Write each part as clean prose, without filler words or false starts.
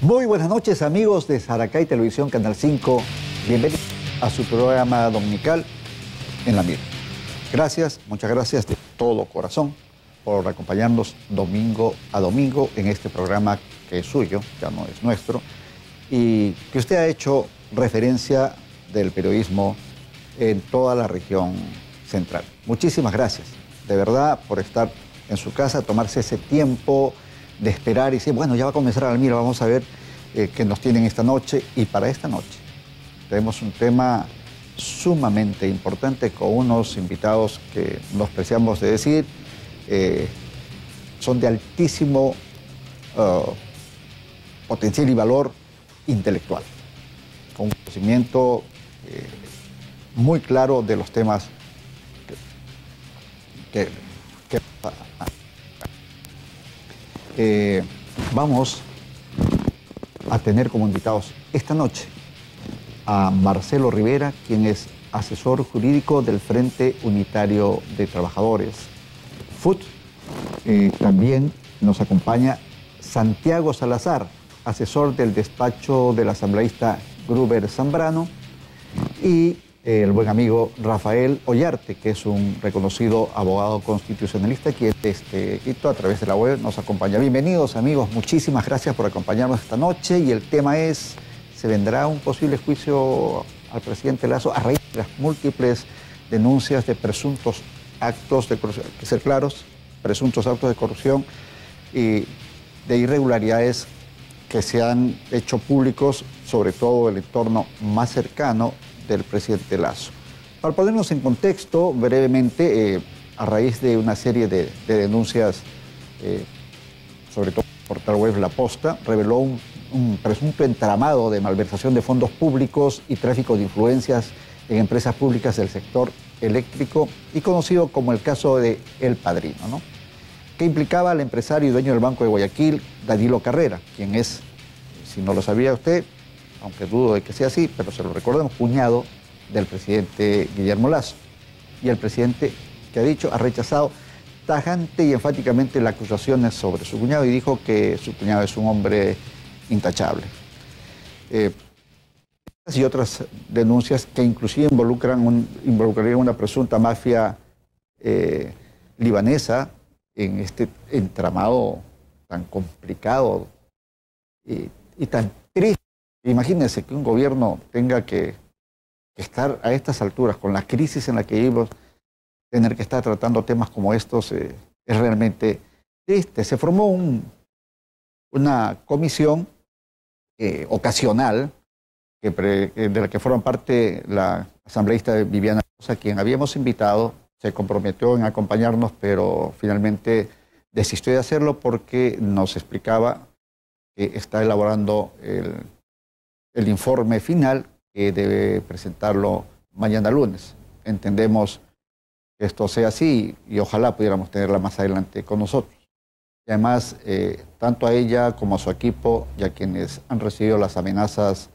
Muy buenas noches, amigos de Saracay Televisión, Canal 5. Bienvenidos a su programa dominical En la Mira. Gracias, muchas gracias de todo corazón por acompañarnos domingo a domingo en este programa que es suyo, ya no es nuestro, y que usted ha hecho referencia del periodismo en toda la región central. Muchísimas gracias, de verdad, por estar en su casa, tomarse ese tiempo de esperar y decir, bueno, ya va a comenzar la Mira, vamos a ver qué nos tienen esta noche. Y para esta noche tenemos un tema sumamente importante con unos invitados que nos preciamos de decir, son de altísimo potencial y valor intelectual, con un conocimiento muy claro de los temas vamos a tener como invitados esta noche a Marcelo Rivera, quien es asesor jurídico del Frente Unitario de Trabajadores, FUT. También nos acompaña Santiago Salazar, asesor del despacho del asambleísta Gruber Zambrano, y el buen amigo Rafael Ollarte, que es un reconocido abogado constitucionalista, quien desde Quito, a través de la web, nos acompaña. Bienvenidos, amigos, muchísimas gracias por acompañarnos esta noche, y el tema es: ¿se vendrá un posible juicio al presidente Lasso a raíz de las múltiples denuncias de presuntos actos de corrupción? Hay que ser claros, presuntos actos de corrupción y de irregularidades que se han hecho públicos, sobre todo el entorno más cercano del presidente Lasso. Para ponernos en contexto, brevemente, a raíz de una serie de denuncias, sobre todo el portal web La Posta, reveló un presunto entramado de malversación de fondos públicos y tráfico de influencias en empresas públicas del sector eléctrico, y conocido como el caso de El Padrino, ¿no?, que implicaba al empresario y dueño del Banco de Guayaquil, Danilo Carrera, quien es, si no lo sabía usted, aunque dudo de que sea así, pero se lo recordamos, cuñado del presidente Guillermo Lasso. Y el presidente, que ha dicho, ha rechazado tajante y enfáticamente las acusaciones sobre su cuñado y dijo que su cuñado es un hombre intachable. Y otras denuncias que inclusive involucrarían una presunta mafia libanesa en este entramado tan complicado y tan triste. Imagínense que un gobierno tenga que estar a estas alturas, con la crisis en la que vivimos, tener que estar tratando temas como estos, es realmente triste. Se formó una comisión ocasional de la que forman parte la asambleísta Viviana Rosa, quien habíamos invitado, se comprometió en acompañarnos, pero finalmente desistió de hacerlo porque nos explicaba que está elaborando el informe final, que debe presentarlo mañana lunes. Entendemos que esto sea así y ojalá pudiéramos tenerla más adelante con nosotros. Y además, tanto a ella como a su equipo y a quienes han recibido las amenazas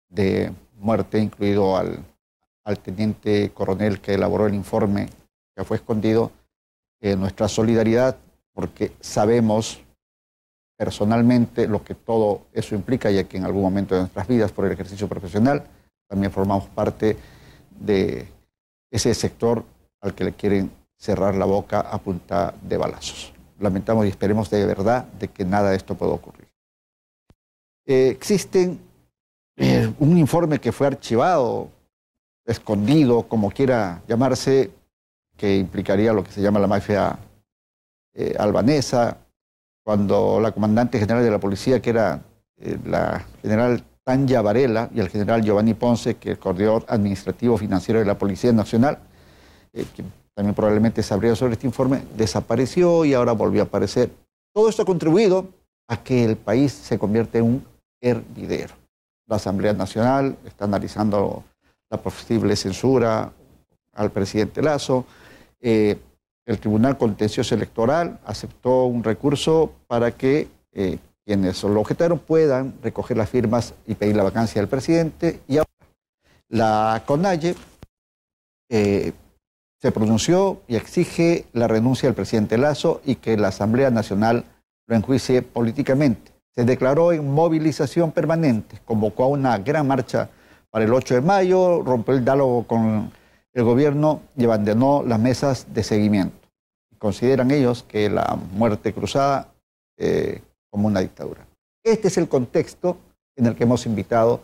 de muerte, incluido al teniente coronel que elaboró el informe que fue escondido, nuestra solidaridad, porque sabemos personalmente lo que todo eso implica, ya que en algún momento de nuestras vidas, por el ejercicio profesional, también formamos parte de ese sector al que le quieren cerrar la boca a punta de balazos. Lamentamos y esperemos de verdad de que nada de esto pueda ocurrir. Existen un informe que fue archivado, escondido, como quiera llamarse, que implicaría lo que se llama la mafia albanesa, cuando la comandante general de la policía, que era la general Tanya Varela, y el general Giovanni Ponce, que es el coordinador administrativo financiero de la Policía Nacional, que también probablemente sabría sobre este informe, desapareció y ahora volvió a aparecer. Todo esto ha contribuido a que el país se convierta en un hervidero. La Asamblea Nacional está analizando la posible censura al presidente Lasso. El Tribunal Contencioso Electoral aceptó un recurso para que quienes lo objetaron puedan recoger las firmas y pedir la vacancia del presidente. Y ahora la CONAIE se pronunció y exige la renuncia del presidente Lasso y que la Asamblea Nacional lo enjuicie políticamente. Se declaró en movilización permanente, convocó a una gran marcha para el 8 de mayo, rompió el diálogo con el gobierno y abandonó las mesas de seguimiento. Consideran ellos que la muerte cruzada como una dictadura. Este es el contexto en el que hemos invitado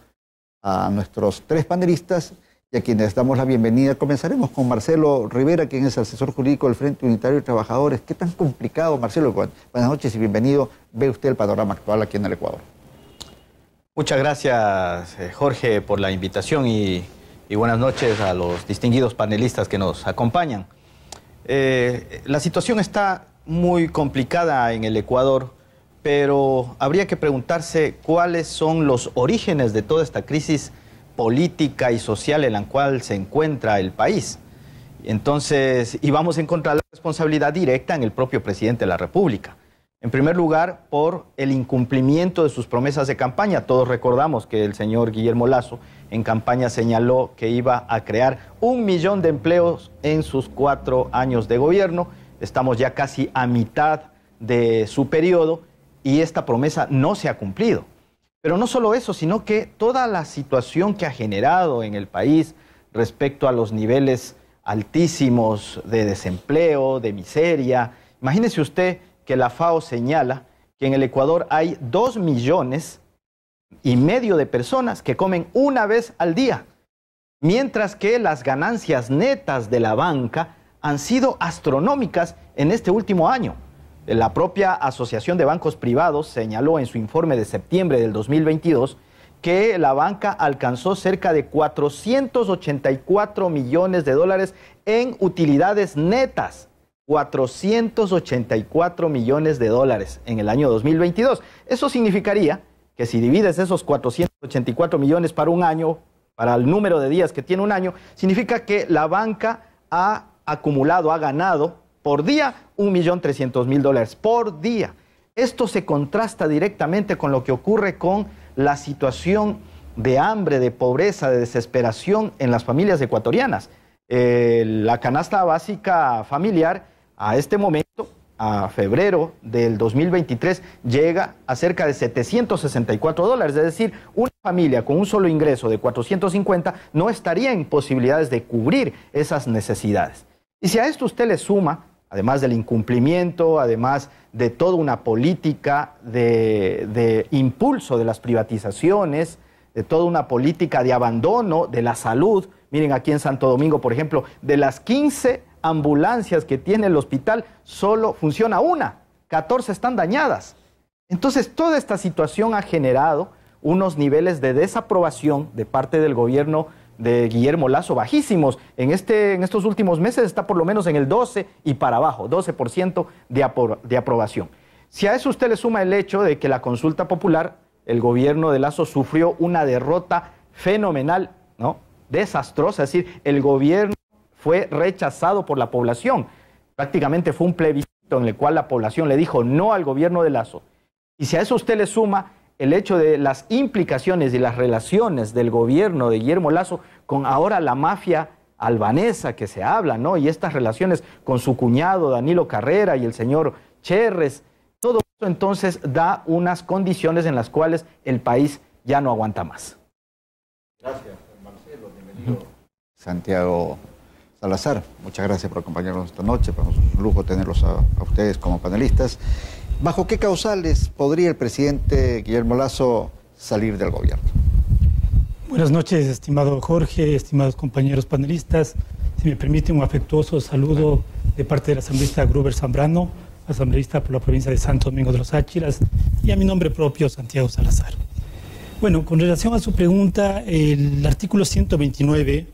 a nuestros tres panelistas y a quienes damos la bienvenida. Comenzaremos con Marcelo Rivera, quien es asesor jurídico del Frente Unitario de Trabajadores. ¿Qué tan complicado, Marcelo? Buenas noches y bienvenido. Ve usted el panorama actual aquí en el Ecuador. Muchas gracias, Jorge, por la invitación y buenas noches a los distinguidos panelistas que nos acompañan. La situación está muy complicada en el Ecuador, pero habría que preguntarse cuáles son los orígenes de toda esta crisis política y social en la cual se encuentra el país. Entonces, y vamos a encontrar la responsabilidad directa en el propio presidente de la República. En primer lugar, por el incumplimiento de sus promesas de campaña. Todos recordamos que el señor Guillermo Lasso en campaña señaló que iba a crear 1 millón de empleos en sus 4 años de gobierno. Estamos ya casi a mitad de su periodo y esta promesa no se ha cumplido. Pero no solo eso, sino que toda la situación que ha generado en el país respecto a los niveles altísimos de desempleo, de miseria. Imagínese usted que la FAO señala que en el Ecuador hay 2,5 millones de personas que comen una vez al día, mientras que las ganancias netas de la banca han sido astronómicas en este último año. La propia Asociación de Bancos Privados señaló en su informe de septiembre del 2022 que la banca alcanzó cerca de 484 millones de dólares en utilidades netas. 484 millones de dólares en el año 2022. Eso significaría que si divides esos 484 millones para un año, para el número de días que tiene un año, significa que la banca ha acumulado, ha ganado por día 1.300.000 dólares por día. Esto se contrasta directamente con lo que ocurre con la situación de hambre, de pobreza, de desesperación en las familias ecuatorianas. La canasta básica familiar a este momento, a febrero del 2023, llega a cerca de 764 dólares. Es decir, una familia con un solo ingreso de 450 no estaría en posibilidades de cubrir esas necesidades. Y si a esto usted le suma, además del incumplimiento, además de toda una política de impulso de las privatizaciones, de toda una política de abandono de la salud. Miren, aquí en Santo Domingo, por ejemplo, de las 15 ambulancias que tiene el hospital, solo funciona una, 14 están dañadas. Entonces, toda esta situación ha generado unos niveles de desaprobación de parte del gobierno de Guillermo Lasso bajísimos. En estos últimos meses está por lo menos en el 12 y para abajo, 12% de aprobación. Si a eso usted le suma el hecho de que la consulta popular, el gobierno de Lasso sufrió una derrota fenomenal, ¿no? Desastrosa, es decir, el gobierno fue rechazado por la población. Prácticamente fue un plebiscito en el cual la población le dijo no al gobierno de Lasso. Y si a eso usted le suma el hecho de las implicaciones y las relaciones del gobierno de Guillermo Lasso con ahora la mafia albanesa que se habla, ¿no? Y estas relaciones con su cuñado Danilo Carrera y el señor Cherres, todo eso entonces da unas condiciones en las cuales el país ya no aguanta más. Gracias, Marcelo. Bienvenido. Santiago Salazar, muchas gracias por acompañarnos esta noche. Para nosotros es un lujo tenerlos a ustedes como panelistas. ¿Bajo qué causales podría el presidente Guillermo Lasso salir del gobierno? Buenas noches, estimado Jorge, estimados compañeros panelistas. Si me permite, un afectuoso saludo de parte del asambleísta Gruber Zambrano, asambleísta por la provincia de Santo Domingo de los Áchilas, y a mi nombre propio, Santiago Salazar. Bueno, con relación a su pregunta, el artículo 129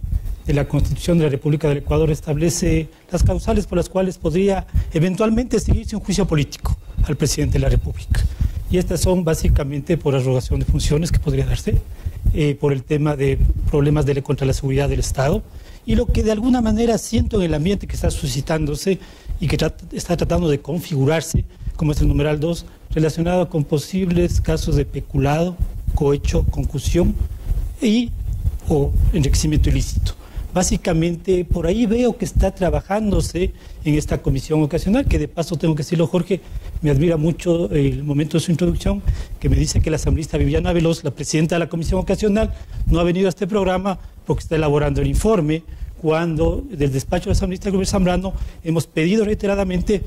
de la Constitución de la República del Ecuador establece las causales por las cuales podría eventualmente seguirse un juicio político al presidente de la República. Y estas son básicamente por arrogación de funciones que podría darse, por el tema de problemas contra la seguridad del Estado, y lo que de alguna manera siento en el ambiente que está suscitándose y que está tratando de configurarse, como es el numeral 2, relacionado con posibles casos de peculado, cohecho, concusión o enriquecimiento ilícito. Básicamente, por ahí veo que está trabajándose en esta comisión ocasional, que de paso tengo que decirlo, Jorge, me admira mucho el momento de su introducción, que me dice que la asambleísta Viviana Veloz, la presidenta de la comisión ocasional, no ha venido a este programa porque está elaborando el informe, cuando del despacho del asambleísta Gruber Zambrano hemos pedido reiteradamente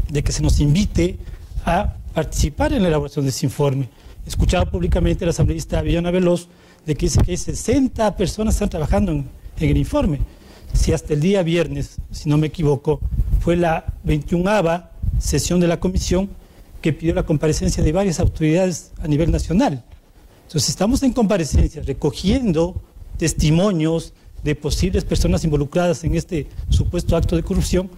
de que se nos invite a participar en la elaboración de ese informe. He escuchado públicamente a la asambleísta Viviana Veloz de que dice que 60 personas están trabajando en el informe. Si hasta el día viernes, si no me equivoco, fue la 21ª sesión de la comisión que pidió la comparecencia de varias autoridades a nivel nacional. Entonces estamos en comparecencia recogiendo testimonios de posibles personas involucradas en este supuesto acto de corrupción.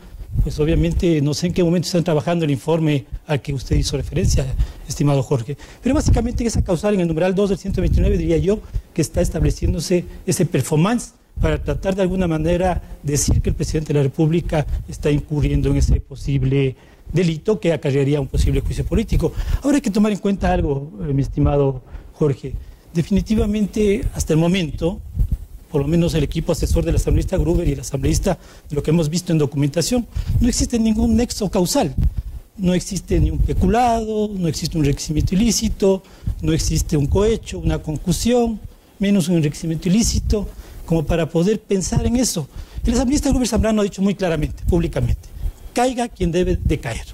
Pues obviamente no sé en qué momento están trabajando el informe al que usted hizo referencia, estimado Jorge. Pero básicamente en esa causal, en el numeral 2 del 129, diría yo que está estableciéndose ese performance para tratar de alguna manera decir que el presidente de la República está incurriendo en ese posible delito que acarrearía un posible juicio político. Ahora hay que tomar en cuenta algo, mi estimado Jorge. Definitivamente, hasta el momento, por lo menos el equipo asesor del asambleísta Gruber y el asambleísta, de lo que hemos visto en documentación, no existe ningún nexo causal. No existe ni un peculado, no existe un enriquecimiento ilícito, no existe un cohecho, una concusión, menos un enriquecimiento ilícito, como para poder pensar en eso. El asambleísta Gruber Zambrano ha dicho muy claramente, públicamente, caiga quien debe de caer.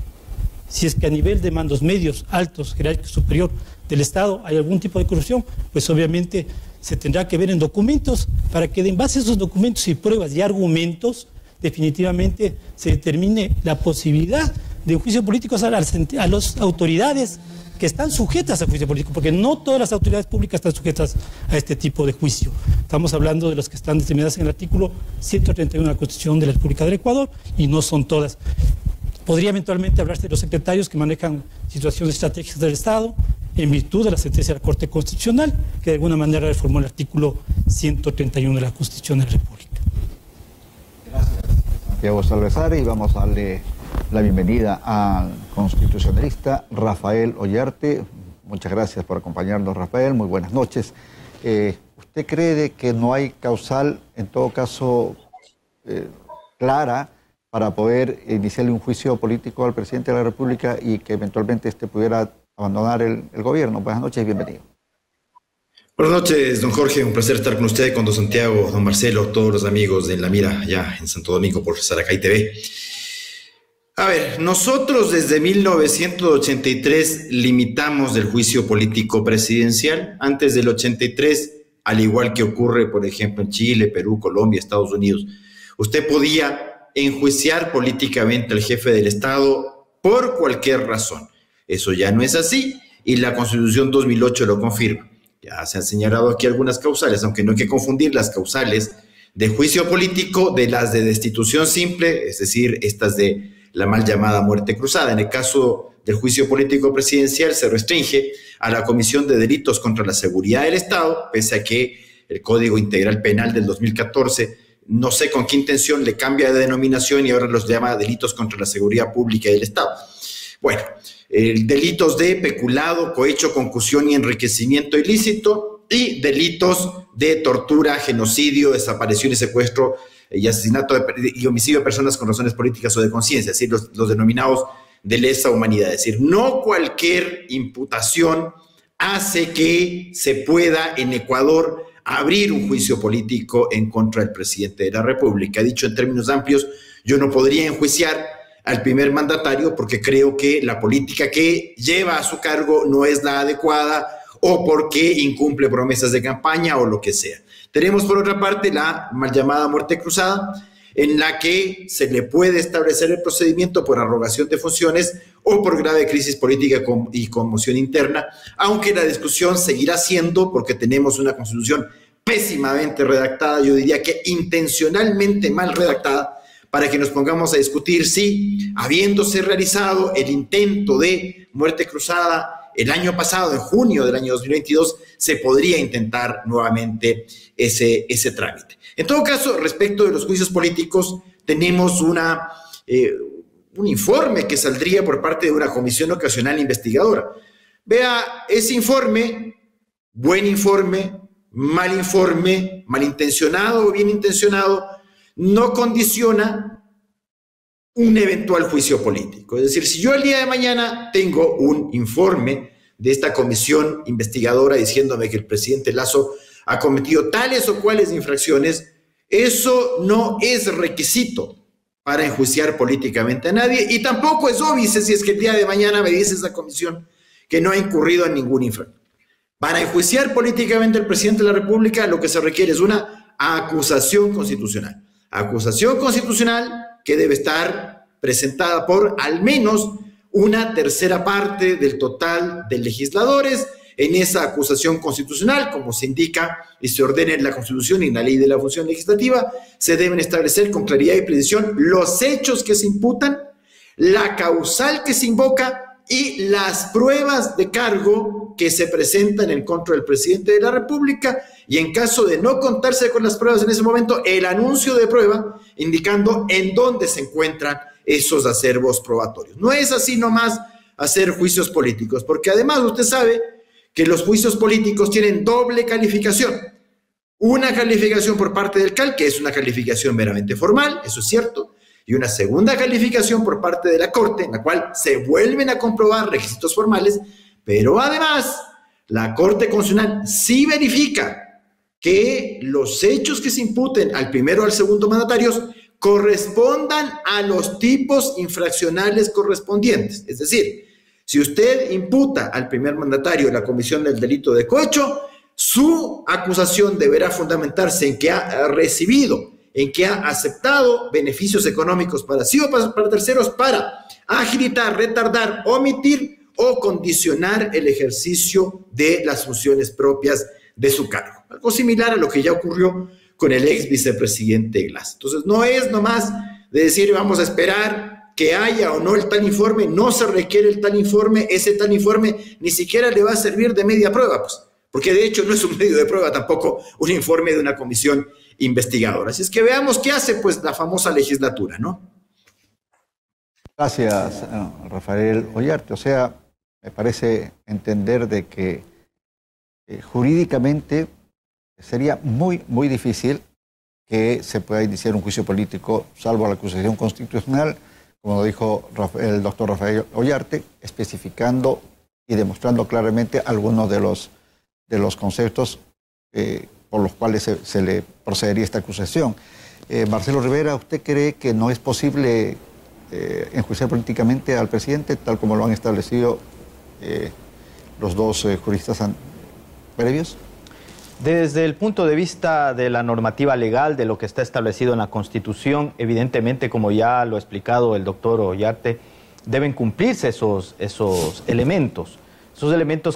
Si es que a nivel de mandos medios, altos, jerárquico superior del Estado hay algún tipo de corrupción, pues obviamente se tendrá que ver en documentos para que en base a esos documentos y pruebas y argumentos definitivamente se determine la posibilidad de un juicio político a las autoridades que están sujetas a juicio político, porque no todas las autoridades públicas están sujetas a este tipo de juicio. Estamos hablando de los que están determinadas en el artículo 131 de la Constitución de la República del Ecuador y no son todas. Podría eventualmente hablarse de los secretarios que manejan situaciones estratégicas del Estado en virtud de la sentencia de la Corte Constitucional, que de alguna manera reformó el artículo 131 de la Constitución de la República. Gracias, Santiago Salvezar, y vamos a darle la bienvenida al constitucionalista Rafael Ollarte. Muchas gracias por acompañarnos, Rafael. Muy buenas noches. ¿Usted cree de que no hay causal, en todo caso, clara para poder iniciarle un juicio político al presidente de la República y que eventualmente pudiera abandonar el gobierno? Buenas noches y bienvenido. Buenas noches, don Jorge. Un placer estar con usted, con don Santiago, don Marcelo, todos los amigos de La Mira, ya en Santo Domingo por Saracay TV. A ver, nosotros desde 1983 limitamos el juicio político presidencial. Antes del 83, al igual que ocurre, por ejemplo, en Chile, Perú, Colombia, Estados Unidos, usted podía enjuiciar políticamente al jefe del Estado por cualquier razón. Eso ya no es así y la Constitución 2008 lo confirma. Ya se han señalado aquí algunas causales, aunque no hay que confundir las causales de juicio político de las de destitución simple, es decir, estas de la mal llamada muerte cruzada. En el caso del juicio político presidencial se restringe a la comisión de delitos contra la seguridad del Estado, pese a que el Código Integral Penal del 2014, no sé con qué intención, le cambia de denominación y ahora los llama delitos contra la seguridad pública del Estado. Bueno, delitos de peculado, cohecho, concusión y enriquecimiento ilícito y delitos de tortura, genocidio, desaparición y secuestro y asesinato y homicidio de personas con razones políticas o de conciencia, es decir, los denominados de lesa humanidad. Es decir, no cualquier imputación hace que se pueda en Ecuador abrir un juicio político en contra del presidente de la República. Dicho en términos amplios, yo no podría enjuiciar al primer mandatario porque creo que la política que lleva a su cargo no es la adecuada o porque incumple promesas de campaña o lo que sea. Tenemos por otra parte la mal llamada muerte cruzada, en la que se le puede establecer el procedimiento por arrogación de funciones o por grave crisis política y conmoción interna, aunque la discusión seguirá siendo, porque tenemos una constitución pésimamente redactada, yo diría que intencionalmente mal redactada, para que nos pongamos a discutir si, habiéndose realizado el intento de muerte cruzada el año pasado, en junio del año 2022, se podría intentar nuevamente ese trámite. En todo caso, respecto de los juicios políticos, tenemos un informe que saldría por parte de una comisión ocasional investigadora. Vea, ese informe, buen informe, mal informe, malintencionado o bien intencionado, no condiciona un eventual juicio político. Es decir, si yo el día de mañana tengo un informe de esta comisión investigadora diciéndome que el presidente Lasso ha cometido tales o cuales infracciones, eso no es requisito para enjuiciar políticamente a nadie, y tampoco es óbice si es que el día de mañana me dice esa comisión que no ha incurrido en ningún infracción. Para enjuiciar políticamente al presidente de la República, lo que se requiere es una acusación constitucional. Acusación constitucional que debe estar presentada por al menos una tercera parte del total de legisladores. En esa acusación constitucional, como se indica y se ordena en la Constitución y en la Ley de la Función Legislativa, se deben establecer con claridad y precisión los hechos que se imputan, la causal que se invoca y las pruebas de cargo que se presentan en contra del presidente de la República, y en caso de no contarse con las pruebas en ese momento, el anuncio de prueba indicando en dónde se encuentran esos acervos probatorios. No es así nomás hacer juicios políticos, porque además usted sabe que los juicios políticos tienen doble calificación. Una calificación por parte del CAL, que es una calificación meramente formal, eso es cierto, y una segunda calificación por parte de la Corte, en la cual se vuelven a comprobar requisitos formales, pero además la Corte Constitucional sí verifica que los hechos que se imputen al primero o al segundo mandatarios correspondan a los tipos infraccionales correspondientes. Es decir, si usted imputa al primer mandatario la comisión del delito de cohecho, su acusación deberá fundamentarse en que ha recibido, en que ha aceptado beneficios económicos para sí o para terceros para agilitar, retardar, omitir o condicionar el ejercicio de las funciones propias de su cargo. Algo similar a lo que ya ocurrió con el ex vicepresidente Glass. Entonces, no es nomás de decir vamos a esperar que haya o no el tal informe, no se requiere el tal informe, ese tal informe ni siquiera le va a servir de media prueba, pues, porque de hecho no es un medio de prueba tampoco un informe de una comisión investigadora. Así es que veamos qué hace pues la famosa legislatura, ¿no? Gracias, Rafael Ollarte. O sea, me parece entender de que jurídicamente sería muy difícil que se pueda iniciar un juicio político, salvo la acusación constitucional, como dijo el doctor Rafael Ollarte, especificando y demostrando claramente algunos de los conceptos por los cuales se le procedería esta acusación. Marcelo Rivera, ¿usted cree que no es posible enjuiciar políticamente al presidente, tal como lo han establecido los dos juristas previos? Desde el punto de vista de la normativa legal, de lo que está establecido en la Constitución, evidentemente, como ya lo ha explicado el doctor Ollarte, deben cumplirse esos elementos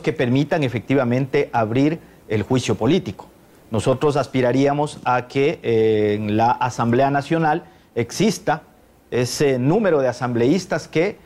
que permitan efectivamente abrir el juicio político. Nosotros aspiraríamos a que en la Asamblea Nacional exista ese número de asambleístas que,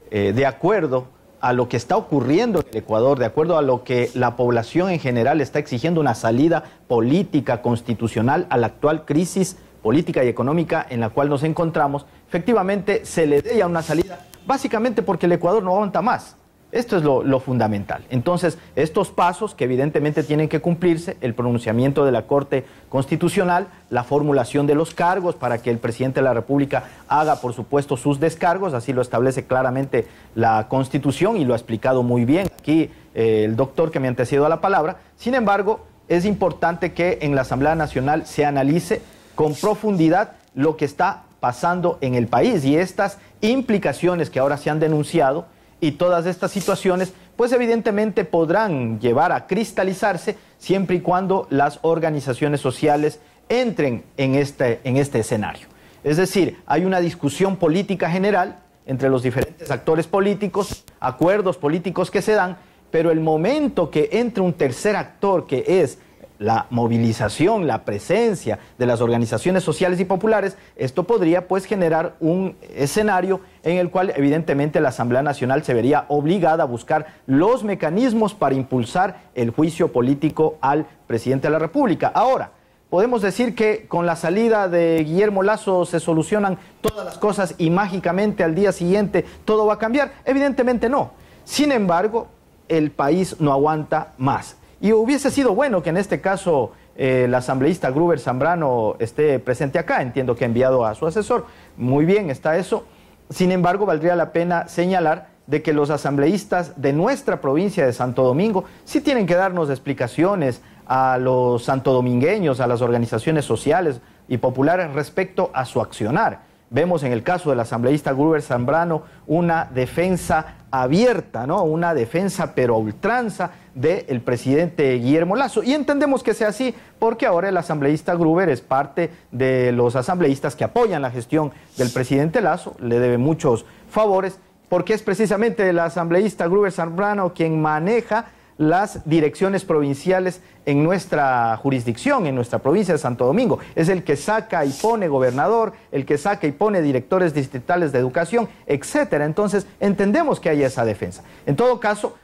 de acuerdo a lo que está ocurriendo en el Ecuador, de acuerdo a lo que la población en general está exigiendo, una salida política, constitucional a la actual crisis política y económica en la cual nos encontramos, efectivamente se le dé ya una salida, básicamente porque el Ecuador no aguanta más. Esto es lo fundamental. Entonces, estos pasos que evidentemente tienen que cumplirse, el pronunciamiento de la Corte Constitucional, la formulación de los cargos para que el presidente de la República haga, por supuesto, sus descargos, así lo establece claramente la Constitución y lo ha explicado muy bien aquí el doctor que me ha antecedido a la palabra. Sin embargo, es importante que en la Asamblea Nacional se analice con profundidad lo que está pasando en el país y estas implicaciones que ahora se han denunciado. Y todas estas situaciones, pues evidentemente podrán llevar a cristalizarse siempre y cuando las organizaciones sociales entren en este escenario. Es decir, hay una discusión política general entre los diferentes actores políticos, acuerdos políticos que se dan, pero el momento que entre un tercer actor, que es la movilización, la presencia de las organizaciones sociales y populares, esto podría pues generar un escenario en el cual evidentemente la Asamblea Nacional se vería obligada a buscar los mecanismos para impulsar el juicio político al presidente de la República. Ahora, podemos decir que con la salida de Guillermo Lasso se solucionan todas las cosas y mágicamente al día siguiente todo va a cambiar. Evidentemente no. Sin embargo, el país no aguanta más. Y hubiese sido bueno que en este caso el asambleísta Gruber Zambrano esté presente acá. Entiendo que ha enviado a su asesor. Muy bien, está eso. Sin embargo, valdría la pena señalar de que los asambleístas de nuestra provincia de Santo Domingo sí tienen que darnos explicaciones a los santodomingueños, a las organizaciones sociales y populares respecto a su accionar. Vemos en el caso del asambleísta Gruber Zambrano una defensa abierta, ¿no? Una defensa pero a ultranza del presidente Guillermo Lasso. Y entendemos que sea así porque ahora el asambleísta Gruber es parte de los asambleístas que apoyan la gestión del presidente Lasso, le debe muchos favores, porque es precisamente el asambleísta Gruber Zambrano quien maneja las direcciones provinciales en nuestra jurisdicción, en nuestra provincia de Santo Domingo. Es el que saca y pone gobernador, el que saca y pone directores distritales de educación, etcétera. Entonces, entendemos que hay esa defensa. En todo caso,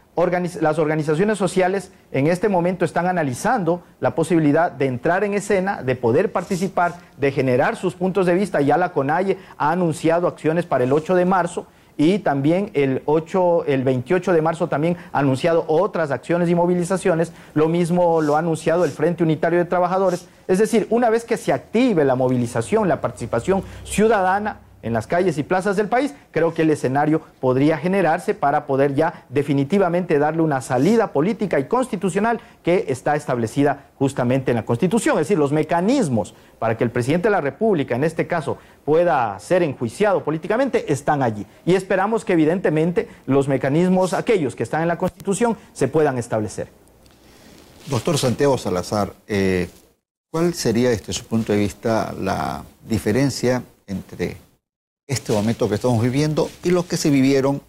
las organizaciones sociales en este momento están analizando la posibilidad de entrar en escena, de poder participar, de generar sus puntos de vista. Ya la CONAIE ha anunciado acciones para el 8 de marzo, y también el 28 de marzo también ha anunciado otras acciones y movilizaciones. Lo mismo lo ha anunciado el Frente Unitario de Trabajadores. Es decir, una vez que se active la movilización, la participación ciudadana en las calles y plazas del país, creo que el escenario podría generarse para poder ya definitivamente darle una salida política y constitucional que está establecida justamente en la Constitución. Es decir, los mecanismos para que el presidente de la República, en este caso, pueda ser enjuiciado políticamente, están allí. Y esperamos que evidentemente los mecanismos, aquellos que están en la Constitución, se puedan establecer. Doctor Santiago Salazar, ¿cuál sería desde su punto de vista la diferencia entre este momento que estamos viviendo y los que se vivieron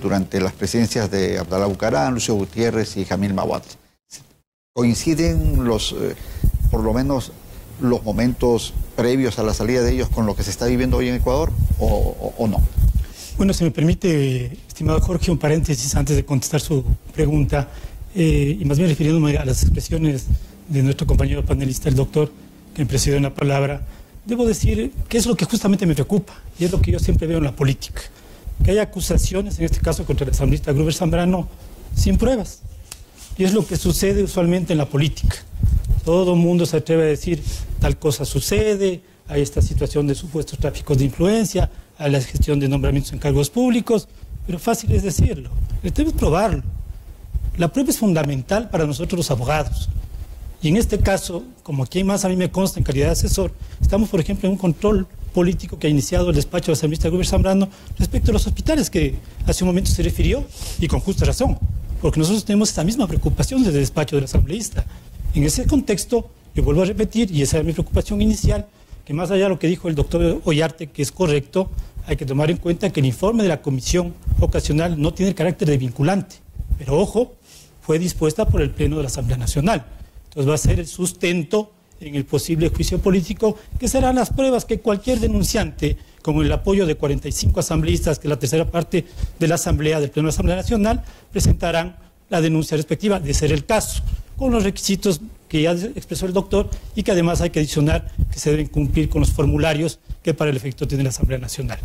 durante las presidencias de Abdalá Bucaram, Lucio Gutiérrez y Jamil Mahuad? ¿Coinciden por lo menos los momentos previos a la salida de ellos con lo que se está viviendo hoy en Ecuador o no? Bueno, si me permite, estimado Jorge, un paréntesis antes de contestar su pregunta, y más bien refiriéndome a las expresiones de nuestro compañero panelista, el doctor, que me precedió en la palabra. Debo decir que es lo que justamente me preocupa, y es lo que yo siempre veo en la política, que hay acusaciones, en este caso contra el asambleísta Gruber Zambrano, sin pruebas. Y es lo que sucede usualmente en la política. Todo el mundo se atreve a decir tal cosa sucede, hay esta situación de supuestos tráficos de influencia, hay la gestión de nombramientos en cargos públicos, pero fácil es decirlo, debemos probarlo. La prueba es fundamental para nosotros los abogados. Y en este caso, como aquí más a mí me consta en calidad de asesor, estamos, por ejemplo, en un control político que ha iniciado el despacho del asambleísta Gruber Zambrano respecto a los hospitales que hace un momento se refirió, y con justa razón, porque nosotros tenemos esta misma preocupación desde el despacho del asambleísta. En ese contexto, yo vuelvo a repetir, y esa es mi preocupación inicial, que más allá de lo que dijo el doctor Ollarte, que es correcto, hay que tomar en cuenta que el informe de la comisión ocasional no tiene el carácter de vinculante, pero ojo, fue dispuesta por el Pleno de la Asamblea Nacional. Entonces va a ser el sustento en el posible juicio político, que serán las pruebas que cualquier denunciante, con el apoyo de 45 asambleístas, que es la tercera parte de la Asamblea, del Pleno de la Asamblea Nacional, presentarán la denuncia respectiva, de ser el caso, con los requisitos que ya expresó el doctor y que además hay que adicionar que se deben cumplir con los formularios que para el efecto tiene la Asamblea Nacional.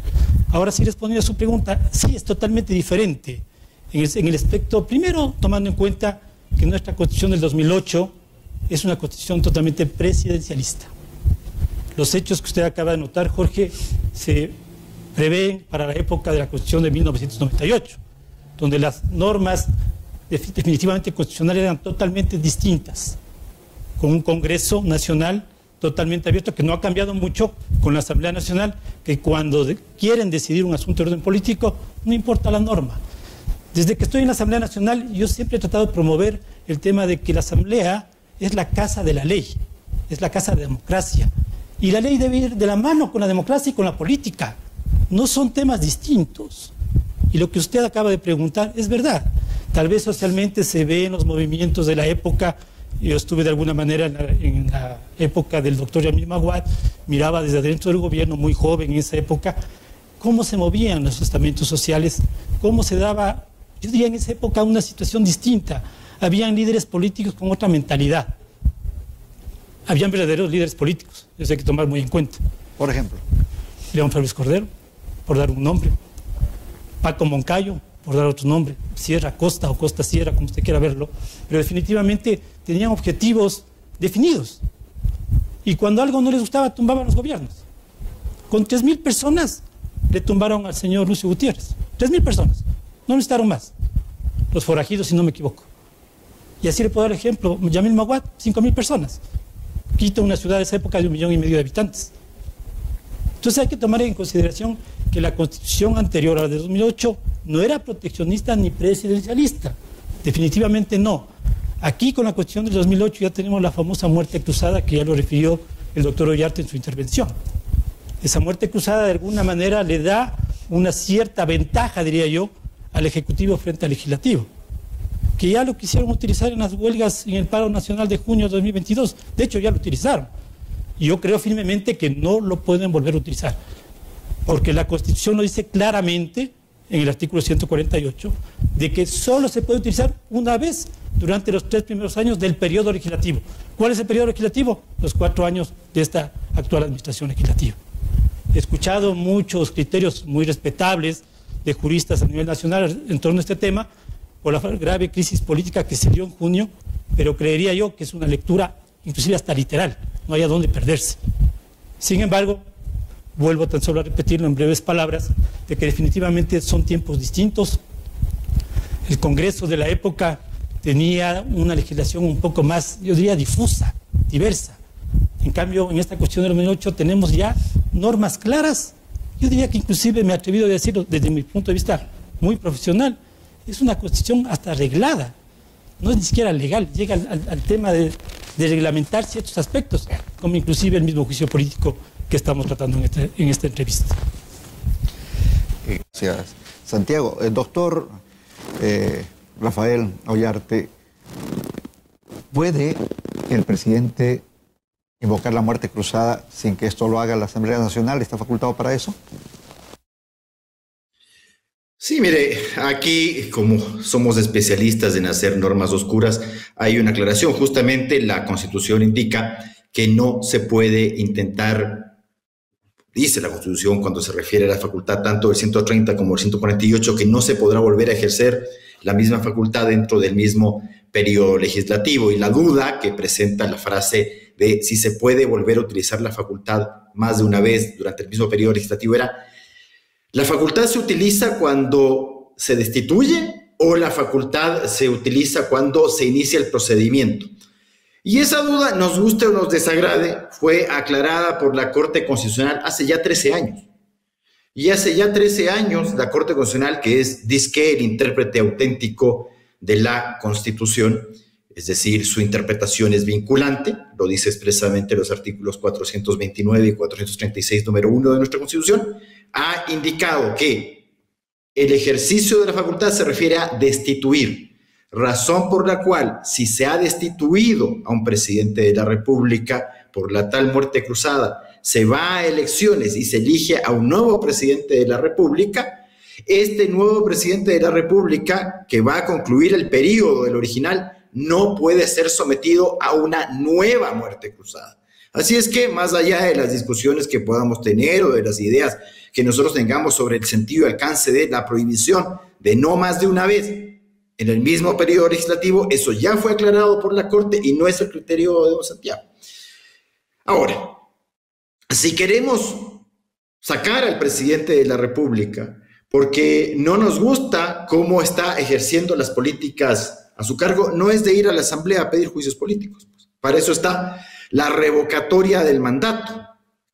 Ahora sí, respondiendo a su pregunta, sí es totalmente diferente en el aspecto, primero tomando en cuenta que nuestra Constitución del 2008 es una Constitución totalmente presidencialista. Los hechos que usted acaba de notar, Jorge, se prevén para la época de la Constitución de 1998, donde las normas definitivamente constitucionales eran totalmente distintas, con un Congreso Nacional totalmente abierto, que no ha cambiado mucho con la Asamblea Nacional, que cuando quieren decidir un asunto de orden político, no importa la norma. Desde que estoy en la Asamblea Nacional, yo siempre he tratado de promover el tema de que la Asamblea es la casa de la ley, es la casa de la democracia. Y la ley debe ir de la mano con la democracia y con la política. No son temas distintos. Y lo que usted acaba de preguntar es verdad. Tal vez socialmente se ve en los movimientos de la época. Yo estuve de alguna manera en la época del doctor Jamil Mahuad, miraba desde adentro del gobierno, muy joven en esa época, cómo se movían los estamentos sociales, cómo se daba, yo diría en esa época, una situación distinta. Habían líderes políticos con otra mentalidad. Habían verdaderos líderes políticos, eso hay que tomar muy en cuenta. Por ejemplo. León Félix Cordero, por dar un nombre. Paco Moncayo, por dar otro nombre, Sierra Costa o Costa Sierra, como usted quiera verlo, pero definitivamente tenían objetivos definidos. Y cuando algo no les gustaba, tumbaban los gobiernos. Con 3.000 personas le tumbaron al señor Lucio Gutiérrez. 3.000 personas. No necesitaron más. Los forajidos, si no me equivoco. Y así le puedo dar ejemplo. Yamil Maguad, 5.000 personas. Quito, una ciudad de esa época de 1,5 millones de habitantes. Entonces hay que tomar en consideración que la constitución anterior a la de 2008 no era proteccionista ni presidencialista. Definitivamente no. Aquí con la constitución del 2008 ya tenemos la famosa muerte cruzada que ya lo refirió el doctor Ollarte en su intervención. Esa muerte cruzada de alguna manera le da una cierta ventaja, diría yo, al Ejecutivo frente al Legislativo, que ya lo quisieron utilizar en las huelgas en el paro nacional de junio de 2022. De hecho, ya lo utilizaron. Y yo creo firmemente que no lo pueden volver a utilizar, porque la Constitución lo dice claramente en el artículo 148, de que solo se puede utilizar una vez durante los 3 primeros años del periodo legislativo. ¿Cuál es el periodo legislativo? Los 4 años de esta actual administración legislativa. He escuchado muchos criterios muy respetables de juristas a nivel nacional en torno a este tema, por la grave crisis política que se dio en junio, pero creería yo que es una lectura inclusive hasta literal, no hay a dónde perderse. Sin embargo, vuelvo tan solo a repetirlo en breves palabras, de que definitivamente son tiempos distintos. El Congreso de la época tenía una legislación un poco más, yo diría, difusa, diversa. En cambio, en esta cuestión del 2008 tenemos ya normas claras. Yo diría que inclusive me he atrevido a decirlo desde mi punto de vista muy profesional. Es una constitución hasta arreglada, no es ni siquiera legal, llega al tema de reglamentar ciertos aspectos, como inclusive el mismo juicio político que estamos tratando en esta entrevista. Gracias, Santiago. El doctor Rafael Ollarte, ¿puede el presidente invocar la muerte cruzada sin que esto lo haga la Asamblea Nacional? ¿Está facultado para eso? Sí, mire, aquí como somos especialistas en hacer normas oscuras, hay una aclaración. Justamente la Constitución indica que no se puede intentar, dice la Constitución cuando se refiere a la facultad tanto del 130 como del 148, que no se podrá volver a ejercer la misma facultad dentro del mismo periodo legislativo. Y la duda que presenta la frase de si se puede volver a utilizar la facultad más de una vez durante el mismo periodo legislativo era: ¿la facultad se utiliza cuando se destituye o la facultad se utiliza cuando se inicia el procedimiento? Y esa duda, nos guste o nos desagrade, fue aclarada por la Corte Constitucional hace ya 13 años. Y hace ya 13 años la Corte Constitucional, que es dizque el intérprete auténtico de la Constitución, es decir, su interpretación es vinculante, lo dice expresamente los artículos 429 y 436, número 1 de nuestra Constitución, ha indicado que el ejercicio de la facultad se refiere a destituir, razón por la cual, si se ha destituido a un presidente de la República por la tal muerte cruzada, se va a elecciones y se elige a un nuevo presidente de la República, este nuevo presidente de la República, que va a concluir el periodo del original, no puede ser sometido a una nueva muerte cruzada. Así es que, más allá de las discusiones que podamos tener o de las ideas que nosotros tengamos sobre el sentido y alcance de la prohibición de no más de una vez en el mismo periodo legislativo, eso ya fue aclarado por la Corte y no es el criterio de don Santiago. Ahora, si queremos sacar al presidente de la República porque no nos gusta cómo está ejerciendo las políticas a su cargo, no es de ir a la Asamblea a pedir juicios políticos. Para eso está la revocatoria del mandato,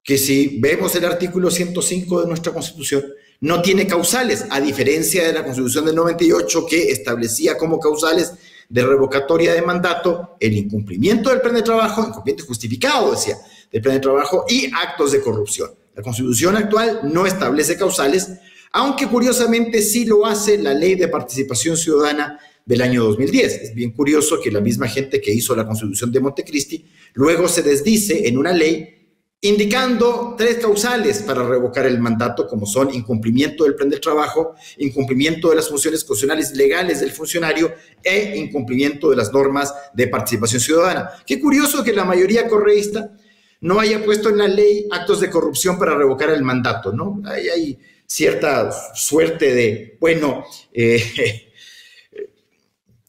que si vemos el artículo 105 de nuestra Constitución, no tiene causales, a diferencia de la Constitución del 98, que establecía como causales de revocatoria de mandato el incumplimiento del plan de trabajo, incumplimiento justificado, decía, del plan de trabajo y actos de corrupción. La Constitución actual no establece causales, aunque curiosamente sí lo hace la Ley de Participación Ciudadana del año 2010. Es bien curioso que la misma gente que hizo la Constitución de Montecristi luego se desdice en una ley indicando 3 causales para revocar el mandato, como son incumplimiento del plan del trabajo, incumplimiento de las funciones constitucionales legales del funcionario e incumplimiento de las normas de participación ciudadana. Qué curioso que la mayoría correísta no haya puesto en la ley actos de corrupción para revocar el mandato, ¿no? Hay cierta suerte de, bueno,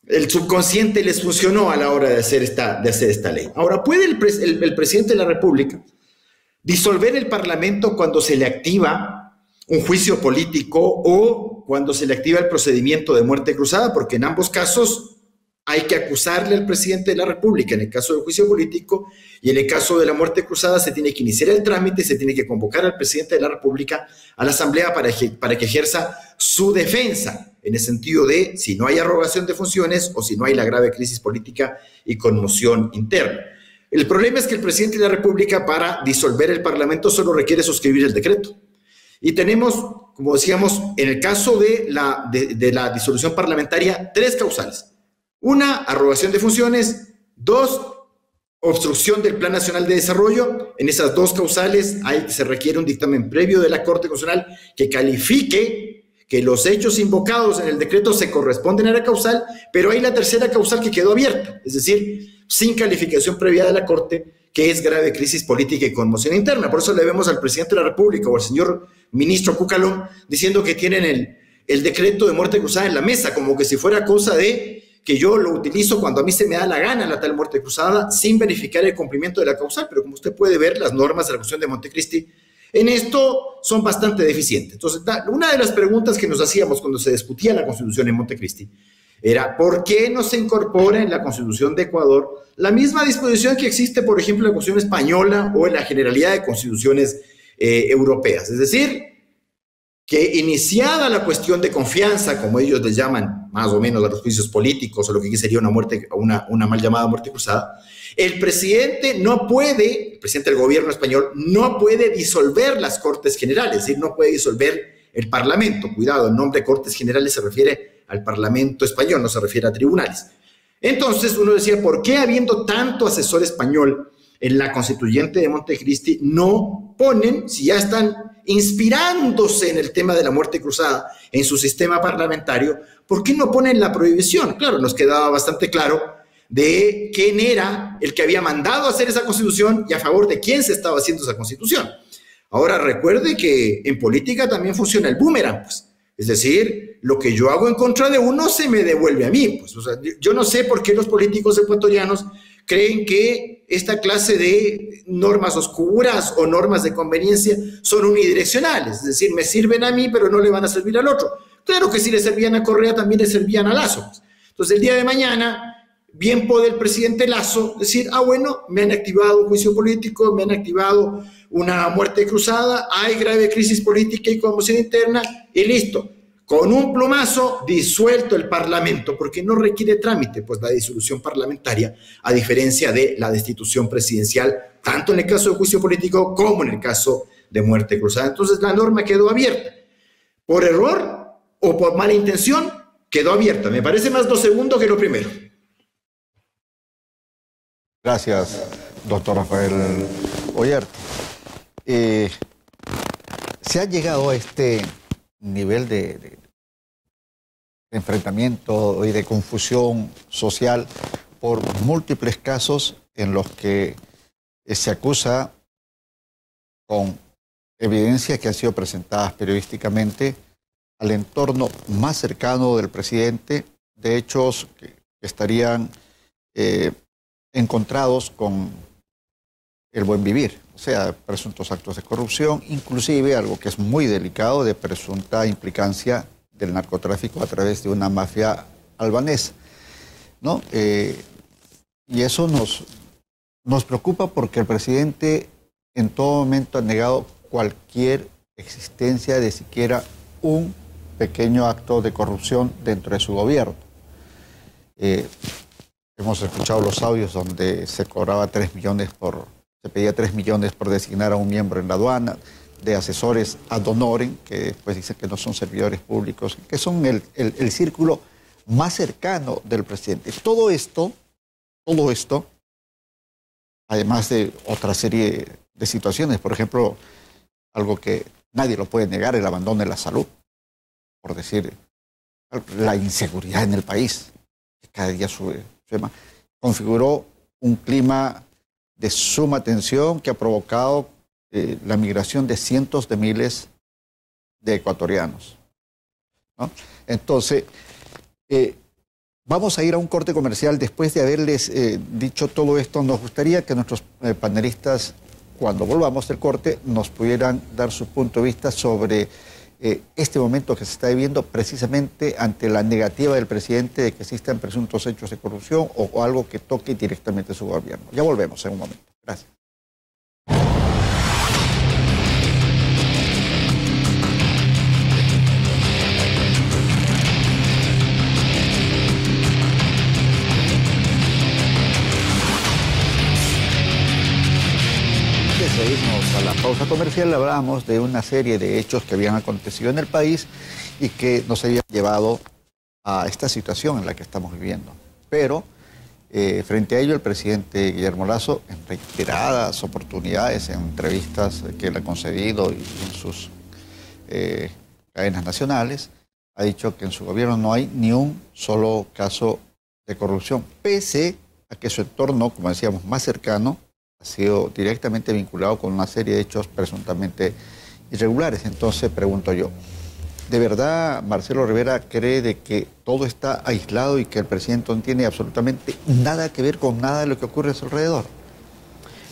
el subconsciente les funcionó a la hora de hacer esta ley. Ahora, ¿puede el presidente de la República disolver el Parlamento cuando se le activa un juicio político o cuando se le activa el procedimiento de muerte cruzada? Porque en ambos casos hay que acusarle al presidente de la República en el caso del juicio político, y en el caso de la muerte cruzada se tiene que iniciar el trámite, se tiene que convocar al presidente de la República a la Asamblea para que ejerza su defensa, en el sentido de si no hay arrogación de funciones o si no hay la grave crisis política y conmoción interna. El problema es que el presidente de la República, para disolver el Parlamento, solo requiere suscribir el decreto. Y tenemos, como decíamos, en el caso de la disolución parlamentaria, 3 causales. 1, arrogación de funciones. 2, obstrucción del Plan Nacional de Desarrollo. En esas 2 causales se requiere un dictamen previo de la Corte Constitucional que califique que los hechos invocados en el decreto se corresponden a la causal, pero hay la tercera causal que quedó abierta, es decir, sin calificación previa de la Corte, que es grave crisis política y conmoción interna. Por eso le vemos al presidente de la República o al señor ministro Cucalón diciendo que tienen el decreto de muerte cruzada en la mesa, como que si fuera cosa de que yo lo utilizo cuando a mí se me da la gana la tal muerte cruzada, sin verificar el cumplimiento de la causal. Pero como usted puede ver, las normas de la Constitución de Montecristi en esto son bastante deficientes. Entonces, una de las preguntas que nos hacíamos cuando se discutía la Constitución en Montecristi era ¿por qué no se incorpora en la Constitución de Ecuador la misma disposición que existe, por ejemplo, en la Constitución española o en la generalidad de constituciones europeas? Es decir, que iniciada la cuestión de confianza, como ellos les llaman más o menos a los juicios políticos o lo que sería una mal llamada muerte cruzada, el presidente del gobierno español no puede disolver las Cortes Generales, es decir, no puede disolver el Parlamento. Cuidado, el nombre Cortes Generales se refiere al Parlamento español, no se refiere a tribunales. Entonces uno decía, ¿por qué habiendo tanto asesor español en la constituyente de Montecristi no ponen, si ya están inspirándose en el tema de la muerte cruzada en su sistema parlamentario, ¿por qué no ponen la prohibición? Claro, nos quedaba bastante claro de quién era el que había mandado hacer esa constitución y a favor de quién se estaba haciendo esa constitución. Ahora recuerde que en política también funciona el boomerang, pues. Es decir, lo que yo hago en contra de uno se me devuelve a mí, pues. O sea, yo no sé por qué los políticos ecuatorianos creen que esta clase de normas oscuras o normas de conveniencia son unidireccionales, es decir, me sirven a mí pero no le van a servir al otro. Claro que si le servían a Correa también le servían a Lazo. Entonces el día de mañana bien puede el presidente Lazo decir, bueno, me han activado un juicio político, me han activado una muerte cruzada, hay grave crisis política y conmoción interna y listo. Con un plumazo disuelto el Parlamento, porque no requiere trámite, pues la disolución parlamentaria, a diferencia de la destitución presidencial, tanto en el caso de juicio político como en el caso de muerte cruzada. Entonces la norma quedó abierta. Por error o por mala intención, quedó abierta. Me parece más lo segundo que lo primero. Gracias, doctor Rafael Ollarte. Se ha llegado a este nivel de enfrentamiento y de confusión social por múltiples casos en los que se acusa con evidencias que han sido presentadas periodísticamente al entorno más cercano del presidente de hechos que estarían encontrados con el buen vivir, o sea, presuntos actos de corrupción, inclusive algo que es muy delicado, de presunta implicancia del narcotráfico a través de una mafia albanesa, ¿no? Y eso nos preocupa porque el presidente en todo momento ha negado cualquier existencia de siquiera un pequeño acto de corrupción dentro de su gobierno. Hemos escuchado los audios donde se cobraba 3 millones se pedía 3 millones por designar a un miembro en la aduana, de asesores ad honorem, que después dicen que no son servidores públicos, que son el círculo más cercano del presidente. Todo esto, además de otra serie de situaciones, por ejemplo, algo que nadie lo puede negar, el abandono de la salud, por decir, la inseguridad en el país, que cada día sube, configuró un clima de suma tensión que ha provocado la migración de cientos de miles de ecuatorianos, ¿no? Entonces, vamos a ir a un corte comercial. Después de haberles dicho todo esto, nos gustaría que nuestros panelistas, cuando volvamos del corte, nos pudieran dar su punto de vista sobre este momento que se está viviendo precisamente ante la negativa del presidente de que existan presuntos hechos de corrupción o algo que toque directamente su gobierno. Ya volvemos en un momento. Gracias. Seguimos a la pausa comercial. Hablábamos de una serie de hechos que habían acontecido en el país y que nos habían llevado a esta situación en la que estamos viviendo. Pero frente a ello, el presidente Guillermo Lasso, en reiteradas oportunidades, en entrevistas que le ha concedido y en sus cadenas nacionales, ha dicho que en su gobierno no hay ni un solo caso de corrupción, pese a que su entorno, como decíamos, más cercano, ha sido directamente vinculado con una serie de hechos presuntamente irregulares. Entonces, pregunto yo, ¿de verdad Marcelo Rivera cree de que todo está aislado y que el presidente no tiene absolutamente nada que ver con nada de lo que ocurre a su alrededor?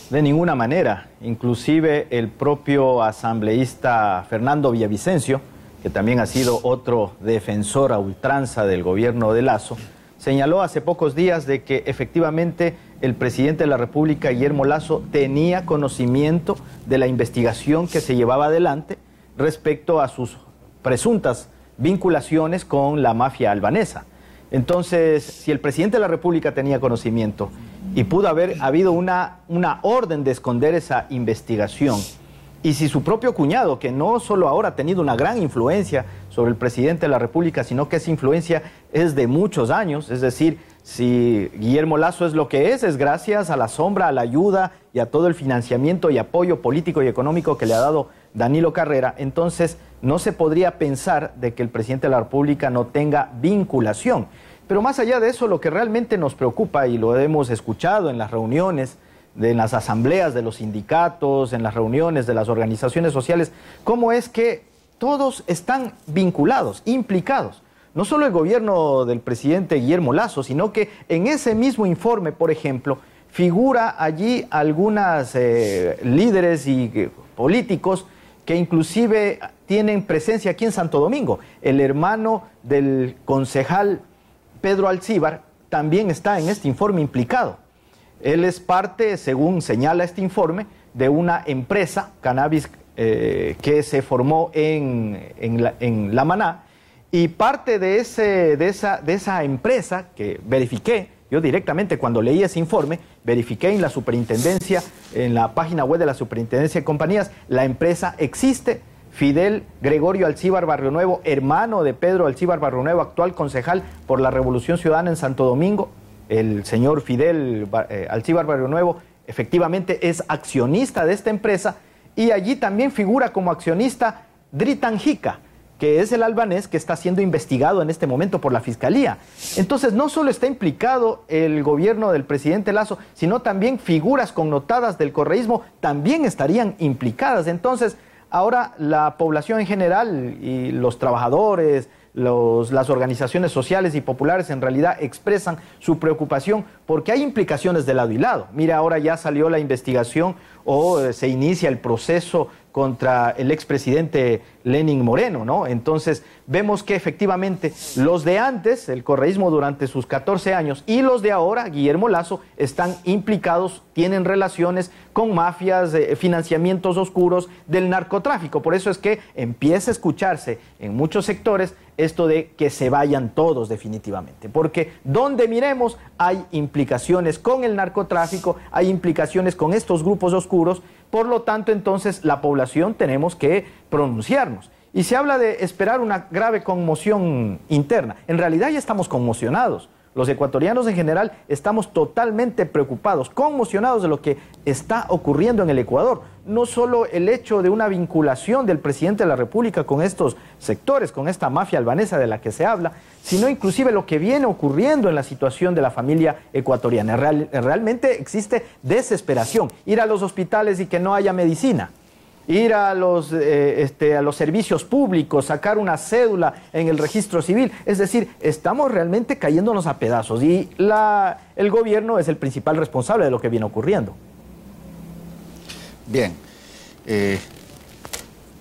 De ninguna manera. Inclusive el propio asambleísta Fernando Villavicencio, que también ha sido otro defensor a ultranza del gobierno de Lasso, señaló hace pocos días de que efectivamente el presidente de la República, Guillermo Lasso, tenía conocimiento de la investigación que se llevaba adelante respecto a sus presuntas vinculaciones con la mafia albanesa. Entonces, si el presidente de la República tenía conocimiento y pudo haber habido una orden de esconder esa investigación, y si su propio cuñado, que no solo ahora ha tenido una gran influencia sobre el presidente de la República, sino que esa influencia es de muchos años, es decir, si Guillermo Lasso es lo que es gracias a la sombra, a la ayuda y a todo el financiamiento y apoyo político y económico que le ha dado Danilo Carrera, entonces no se podría pensar de que el presidente de la República no tenga vinculación. Pero más allá de eso, lo que realmente nos preocupa, y lo hemos escuchado en las reuniones, en las asambleas de los sindicatos, en las reuniones de las organizaciones sociales, cómo es que todos están vinculados, implicados. No solo el gobierno del presidente Guillermo Lasso, sino que en ese mismo informe, por ejemplo, figura allí algunas líderes y políticos que inclusive tienen presencia aquí en Santo Domingo. El hermano del concejal Pedro Alcíbar también está en este informe implicado. Él es parte, según señala este informe, de una empresa, Cannabis, que se formó en La Maná, y parte de esa empresa que verifiqué, yo directamente cuando leí ese informe, verifiqué en la superintendencia, en la página web de la superintendencia de compañías, la empresa existe. Fidel Gregorio Alcíbar Barrio Nuevo, hermano de Pedro Alcíbar Barrio Nuevo, actual concejal por la Revolución Ciudadana en Santo Domingo. El señor Fidel Alcíbar Barrio Nuevo efectivamente es accionista de esta empresa, y allí también figura como accionista Dritan Jica, que es el albanés que está siendo investigado en este momento por la Fiscalía. Entonces, no solo está implicado el gobierno del presidente Lasso, sino también figuras connotadas del correísmo también estarían implicadas. Entonces, ahora la población en general y los trabajadores, las organizaciones sociales y populares en realidad expresan su preocupación porque hay implicaciones de lado y lado. Mira, ahora ya salió la investigación o se inicia el proceso contra el expresidente Lenín Moreno, ¿no? Entonces vemos que efectivamente los de antes, el correísmo durante sus 14 años, y los de ahora, Guillermo Lasso, están implicados, tienen relaciones con mafias, financiamientos oscuros del narcotráfico. Por eso es que empieza a escucharse en muchos sectores esto de que se vayan todos definitivamente, porque donde miremos hay implicaciones con el narcotráfico, hay implicaciones con estos grupos oscuros. Por lo tanto, entonces, la población tenemos que pronunciarnos. Y se habla de esperar una grave conmoción interna. En realidad ya estamos conmocionados. Los ecuatorianos en general estamos totalmente preocupados, conmocionados de lo que está ocurriendo en el Ecuador. No solo el hecho de una vinculación del presidente de la República con estos sectores, con esta mafia albanesa de la que se habla, sino inclusive lo que viene ocurriendo en la situación de la familia ecuatoriana. Realmente existe desesperación. Ir a los hospitales y que no haya medicina. ir a los servicios públicos, sacar una cédula en el registro civil. Es decir, estamos realmente cayéndonos a pedazos y el gobierno es el principal responsable de lo que viene ocurriendo. Bien.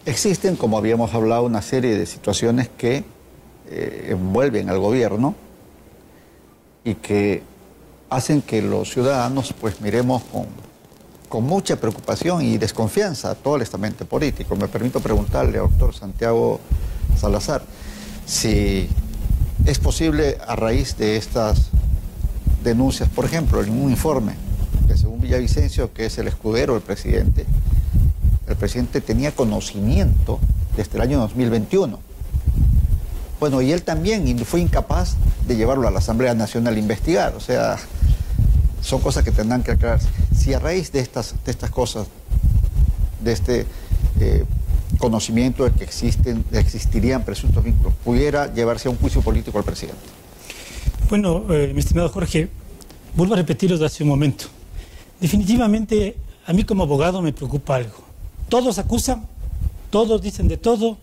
Existen, como habíamos hablado, una serie de situaciones que envuelven al gobierno y que hacen que los ciudadanos pues miremos con mucha preocupación y desconfianza a todo el estamento político. Me permito preguntarle al doctor Santiago Salazar si es posible, a raíz de estas denuncias, por ejemplo, en un informe que según Villavicencio, que es el escudero del presidente, el presidente tenía conocimiento desde el año 2021. Bueno, y él también fue incapaz de llevarlo a la Asamblea Nacional a investigar. O sea, son cosas que tendrán que aclararse. Si a raíz de estas cosas, de este conocimiento de que existirían presuntos vínculos, pudiera llevarse a un juicio político al presidente. Bueno, mi estimado Jorge, vuelvo a repetirlo de hace un momento. Definitivamente, a mí como abogado me preocupa algo. Todos acusan, todos dicen de todo,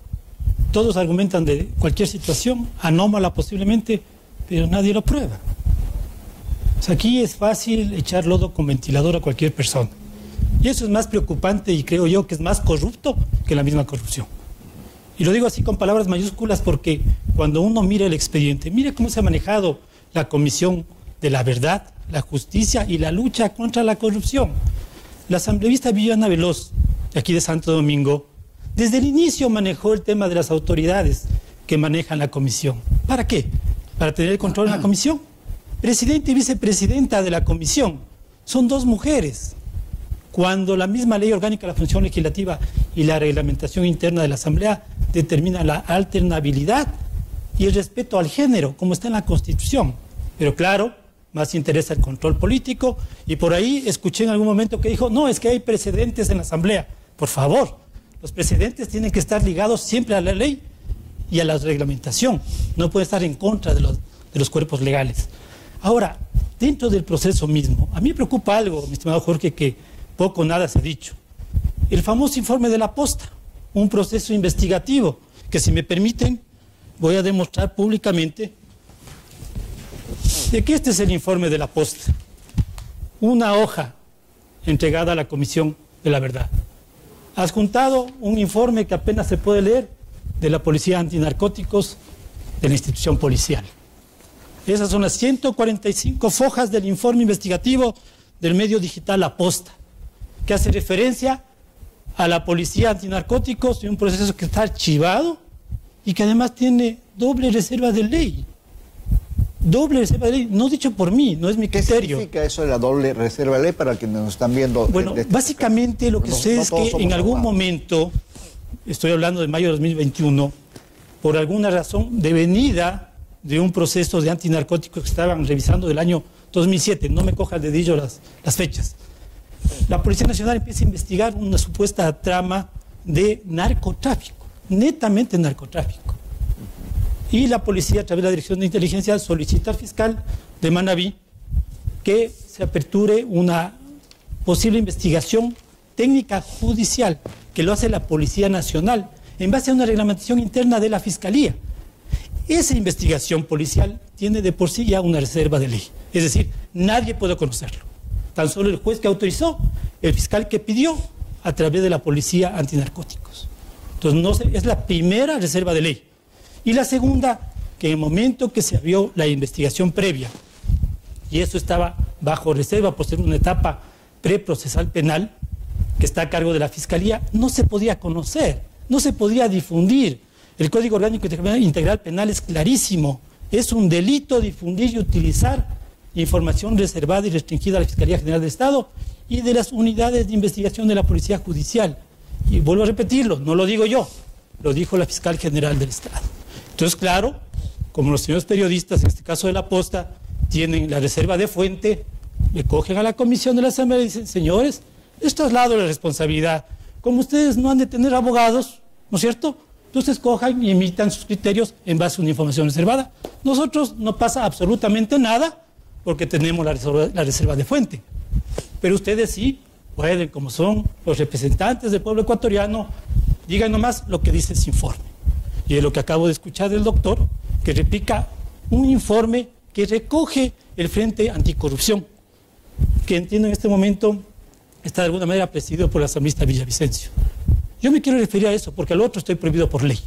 todos argumentan de cualquier situación, anómala posiblemente, pero nadie lo prueba. O sea, aquí es fácil echar lodo con ventilador a cualquier persona. Y eso es más preocupante y creo yo que es más corrupto que la misma corrupción. Y lo digo así con palabras mayúsculas porque cuando uno mira el expediente, mire cómo se ha manejado la Comisión de la Verdad, la Justicia y la lucha contra la corrupción. La asambleísta Viviana Veloz, de aquí de Santo Domingo, desde el inicio manejó el tema de las autoridades que manejan la comisión. ¿Para qué? Para tener el control en la comisión. Presidente y vicepresidenta de la comisión son dos mujeres. Cuando la misma ley orgánica de la función legislativa y la reglamentación interna de la Asamblea determina la alternabilidad y el respeto al género, como está en la Constitución. Pero claro, más interesa el control político y por ahí escuché en algún momento que dijo, no, es que hay precedentes en la Asamblea. Por favor, los precedentes tienen que estar ligados siempre a la ley y a la reglamentación. No puede estar en contra de los cuerpos legales. Ahora, dentro del proceso mismo, a mí me preocupa algo, mi estimado Jorge, que poco o nada se ha dicho. El famoso informe de la Posta, un proceso investigativo, que si me permiten, voy a demostrar públicamente de que este es el informe de la Posta. Una hoja entregada a la Comisión de la Verdad. Adjuntado un informe que apenas se puede leer de la Policía Antinarcóticos de la institución policial. Esas son las 145 fojas del informe investigativo del medio digital La Posta, que hace referencia a la Policía Antinarcóticos y un proceso que está archivado y que además tiene doble reserva de ley. Doble reserva de ley, no dicho por mí, no es mi criterio. ¿Qué significa eso de la doble reserva de ley para quienes nos están viendo? Bueno, básicamente lo que sucede es que en algún momento, estoy hablando de mayo de 2021, por alguna razón devenida de un proceso de antinarcóticos que estaban revisando del año 2007, no me coja el dedillo las fechas, la Policía Nacional empieza a investigar una supuesta trama de narcotráfico, netamente narcotráfico. Y la policía, a través de la Dirección de Inteligencia, solicita al fiscal de Manabí que se aperture una posible investigación técnica judicial, que lo hace la Policía Nacional, en base a una reglamentación interna de la Fiscalía. Esa investigación policial tiene de por sí ya una reserva de ley. Es decir, nadie puede conocerlo. Tan solo el juez que autorizó, el fiscal que pidió, a través de la Policía Antinarcóticos. Entonces, no sé, es la primera reserva de ley. Y la segunda, que en el momento que se abrió la investigación previa, y eso estaba bajo reserva por ser una etapa preprocesal penal, que está a cargo de la Fiscalía, no se podía conocer, no se podía difundir. El Código Orgánico Integral Penal es clarísimo. Es un delito difundir y utilizar información reservada y restringida a la Fiscalía General del Estado y de las unidades de investigación de la Policía Judicial. Y vuelvo a repetirlo, no lo digo yo, lo dijo la Fiscal General del Estado. Entonces, claro, como los señores periodistas, en este caso de La Posta, tienen la reserva de fuente, le cogen a la comisión de la Asamblea y dicen, señores, les traslado la responsabilidad. Como ustedes no han de tener abogados, ¿no es cierto?, entonces cojan y emitan sus criterios en base a una información reservada. Nosotros no pasa absolutamente nada porque tenemos la reserva de fuente. Pero ustedes sí, pueden, como son los representantes del pueblo ecuatoriano, digan nomás lo que dice ese informe. Y es lo que acabo de escuchar del doctor, que replica un informe que recoge el Frente Anticorrupción, que entiendo en este momento está de alguna manera presidido por la asambleísta Villavicencio. Yo me quiero referir a eso, porque al otro estoy prohibido por ley.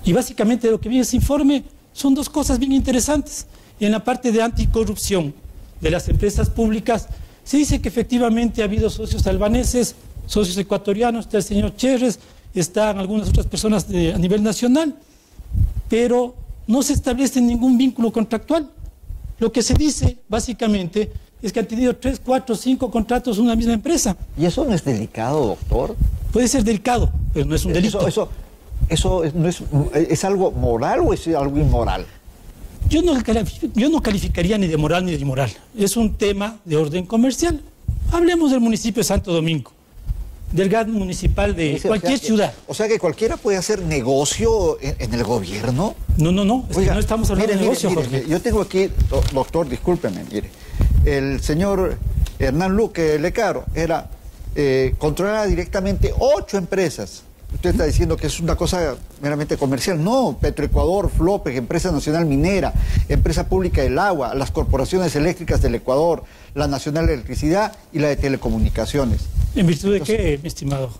Y básicamente lo que viene ese informe son dos cosas bien interesantes. Y en la parte de anticorrupción de las empresas públicas, se dice que efectivamente ha habido socios albaneses, socios ecuatorianos, está el señor Cherres, están algunas otras personas a nivel nacional, pero no se establece ningún vínculo contractual. Lo que se dice, básicamente, es que han tenido 3, 4, 5 contratos en una misma empresa. ¿Y eso no es delicado, doctor? Puede ser delicado, pero no es un delito. ¿Eso no es algo moral o es algo inmoral? Yo no calificaría ni de moral ni de inmoral. Es un tema de orden comercial. Hablemos del municipio de Santo Domingo, del GAD municipal de cualquier ciudad. O sea que cualquiera puede hacer negocio en el gobierno. No. Es que no estamos hablando de negocio, Jorge. Yo tengo aquí, doctor, discúlpeme, mire. El señor Hernán Luque Lecaro controlaba directamente 8 empresas. Usted está diciendo que es una cosa meramente comercial. No, Petroecuador, Flopec, Empresa Nacional Minera, Empresa Pública del Agua, las corporaciones eléctricas del Ecuador, la Nacional de Electricidad y la de Telecomunicaciones. ¿En virtud de qué, mi estimado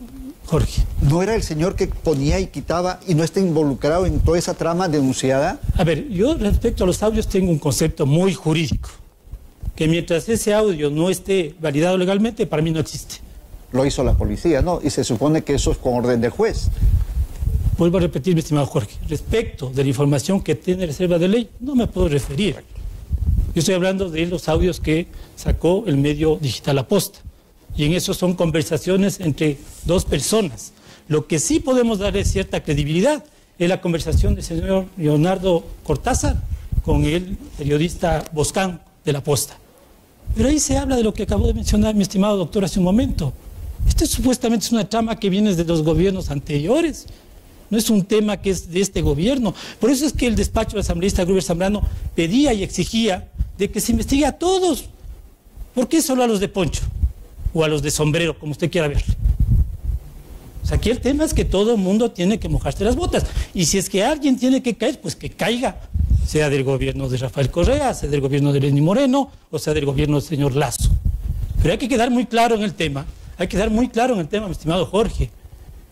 Jorge? ¿No era el señor que ponía y quitaba y no está involucrado en toda esa trama denunciada? A ver, yo respecto a los audios tengo un concepto muy jurídico, que mientras ese audio no esté validado legalmente, para mí no existe. Lo hizo la policía, ¿no? Y se supone que eso es con orden del juez. Vuelvo a repetir, mi estimado Jorge, respecto de la información que tiene reserva de ley, no me puedo referir. Yo estoy hablando de los audios que sacó el medio digital Aposta. Y en eso son conversaciones entre 2 personas. Lo que sí podemos darle cierta credibilidad es la conversación del señor Leonardo Cortázar con el periodista Boscán de La Posta. Pero ahí se habla de lo que acabó de mencionar mi estimado doctor hace un momento. Esto supuestamente es una trama que viene de los gobiernos anteriores. No es un tema que es de este gobierno. Por eso es que el despacho del asambleísta Gruber Zambrano pedía y exigía de que se investigue a todos. ¿Por qué solo a los de poncho? O a los de sombrero, como usted quiera ver. O sea, aquí el tema es que todo el mundo tiene que mojarse las botas. Y si es que alguien tiene que caer, pues que caiga. Sea del gobierno de Rafael Correa, sea del gobierno de Lenín Moreno, o sea del gobierno del señor Lazo. Pero hay que quedar muy claro en el tema. Hay que quedar muy claro en el tema, mi estimado Jorge.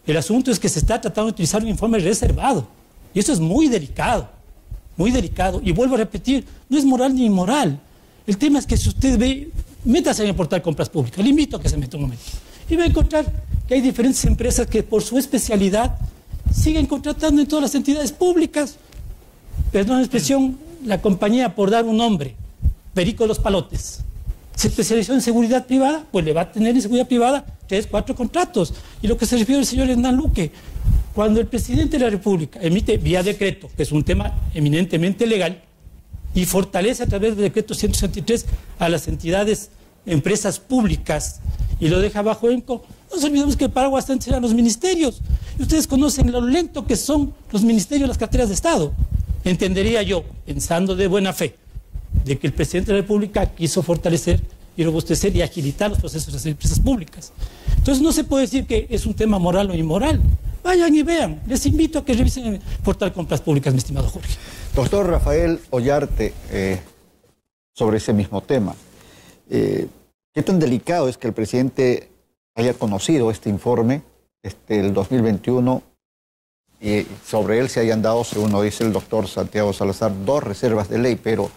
El asunto es que se está tratando de utilizar un informe reservado. Y eso es muy delicado. Muy delicado. Y vuelvo a repetir, no es moral ni inmoral. El tema es que si usted ve, métase en el portal Compras Públicas. Le invito a que se meta un momento. Y va a encontrar que hay diferentes empresas que por su especialidad siguen contratando en todas las entidades públicas. Perdón la expresión, la compañía, por dar un nombre, Perico Los Palotes, se especializó en seguridad privada, pues le va a tener en seguridad privada 3, 4 contratos. Y lo que se refiere al señor Hernán Luque, cuando el presidente de la República emite vía decreto, que es un tema eminentemente legal, y fortalece a través del decreto 163 a las entidades, empresas públicas, y lo deja bajo ENCO, no nos olvidemos que el paraguas antes eran los ministerios. Y ustedes conocen lo lento que son los ministerios, las carteras de Estado. Entendería yo, pensando de buena fe, de que el presidente de la República quiso fortalecer y robustecer y agilitar los procesos de las empresas públicas. Entonces no se puede decir que es un tema moral o inmoral. Vayan y vean. Les invito a que revisen el portal Compras Públicas, mi estimado Jorge. Doctor Rafael Ollarte, sobre ese mismo tema, ¿qué tan delicado es que el presidente haya conocido este informe, el 2021, y sobre él se hayan dado, según lo dice el doctor Santiago Salazar, 2 reservas de ley? Pero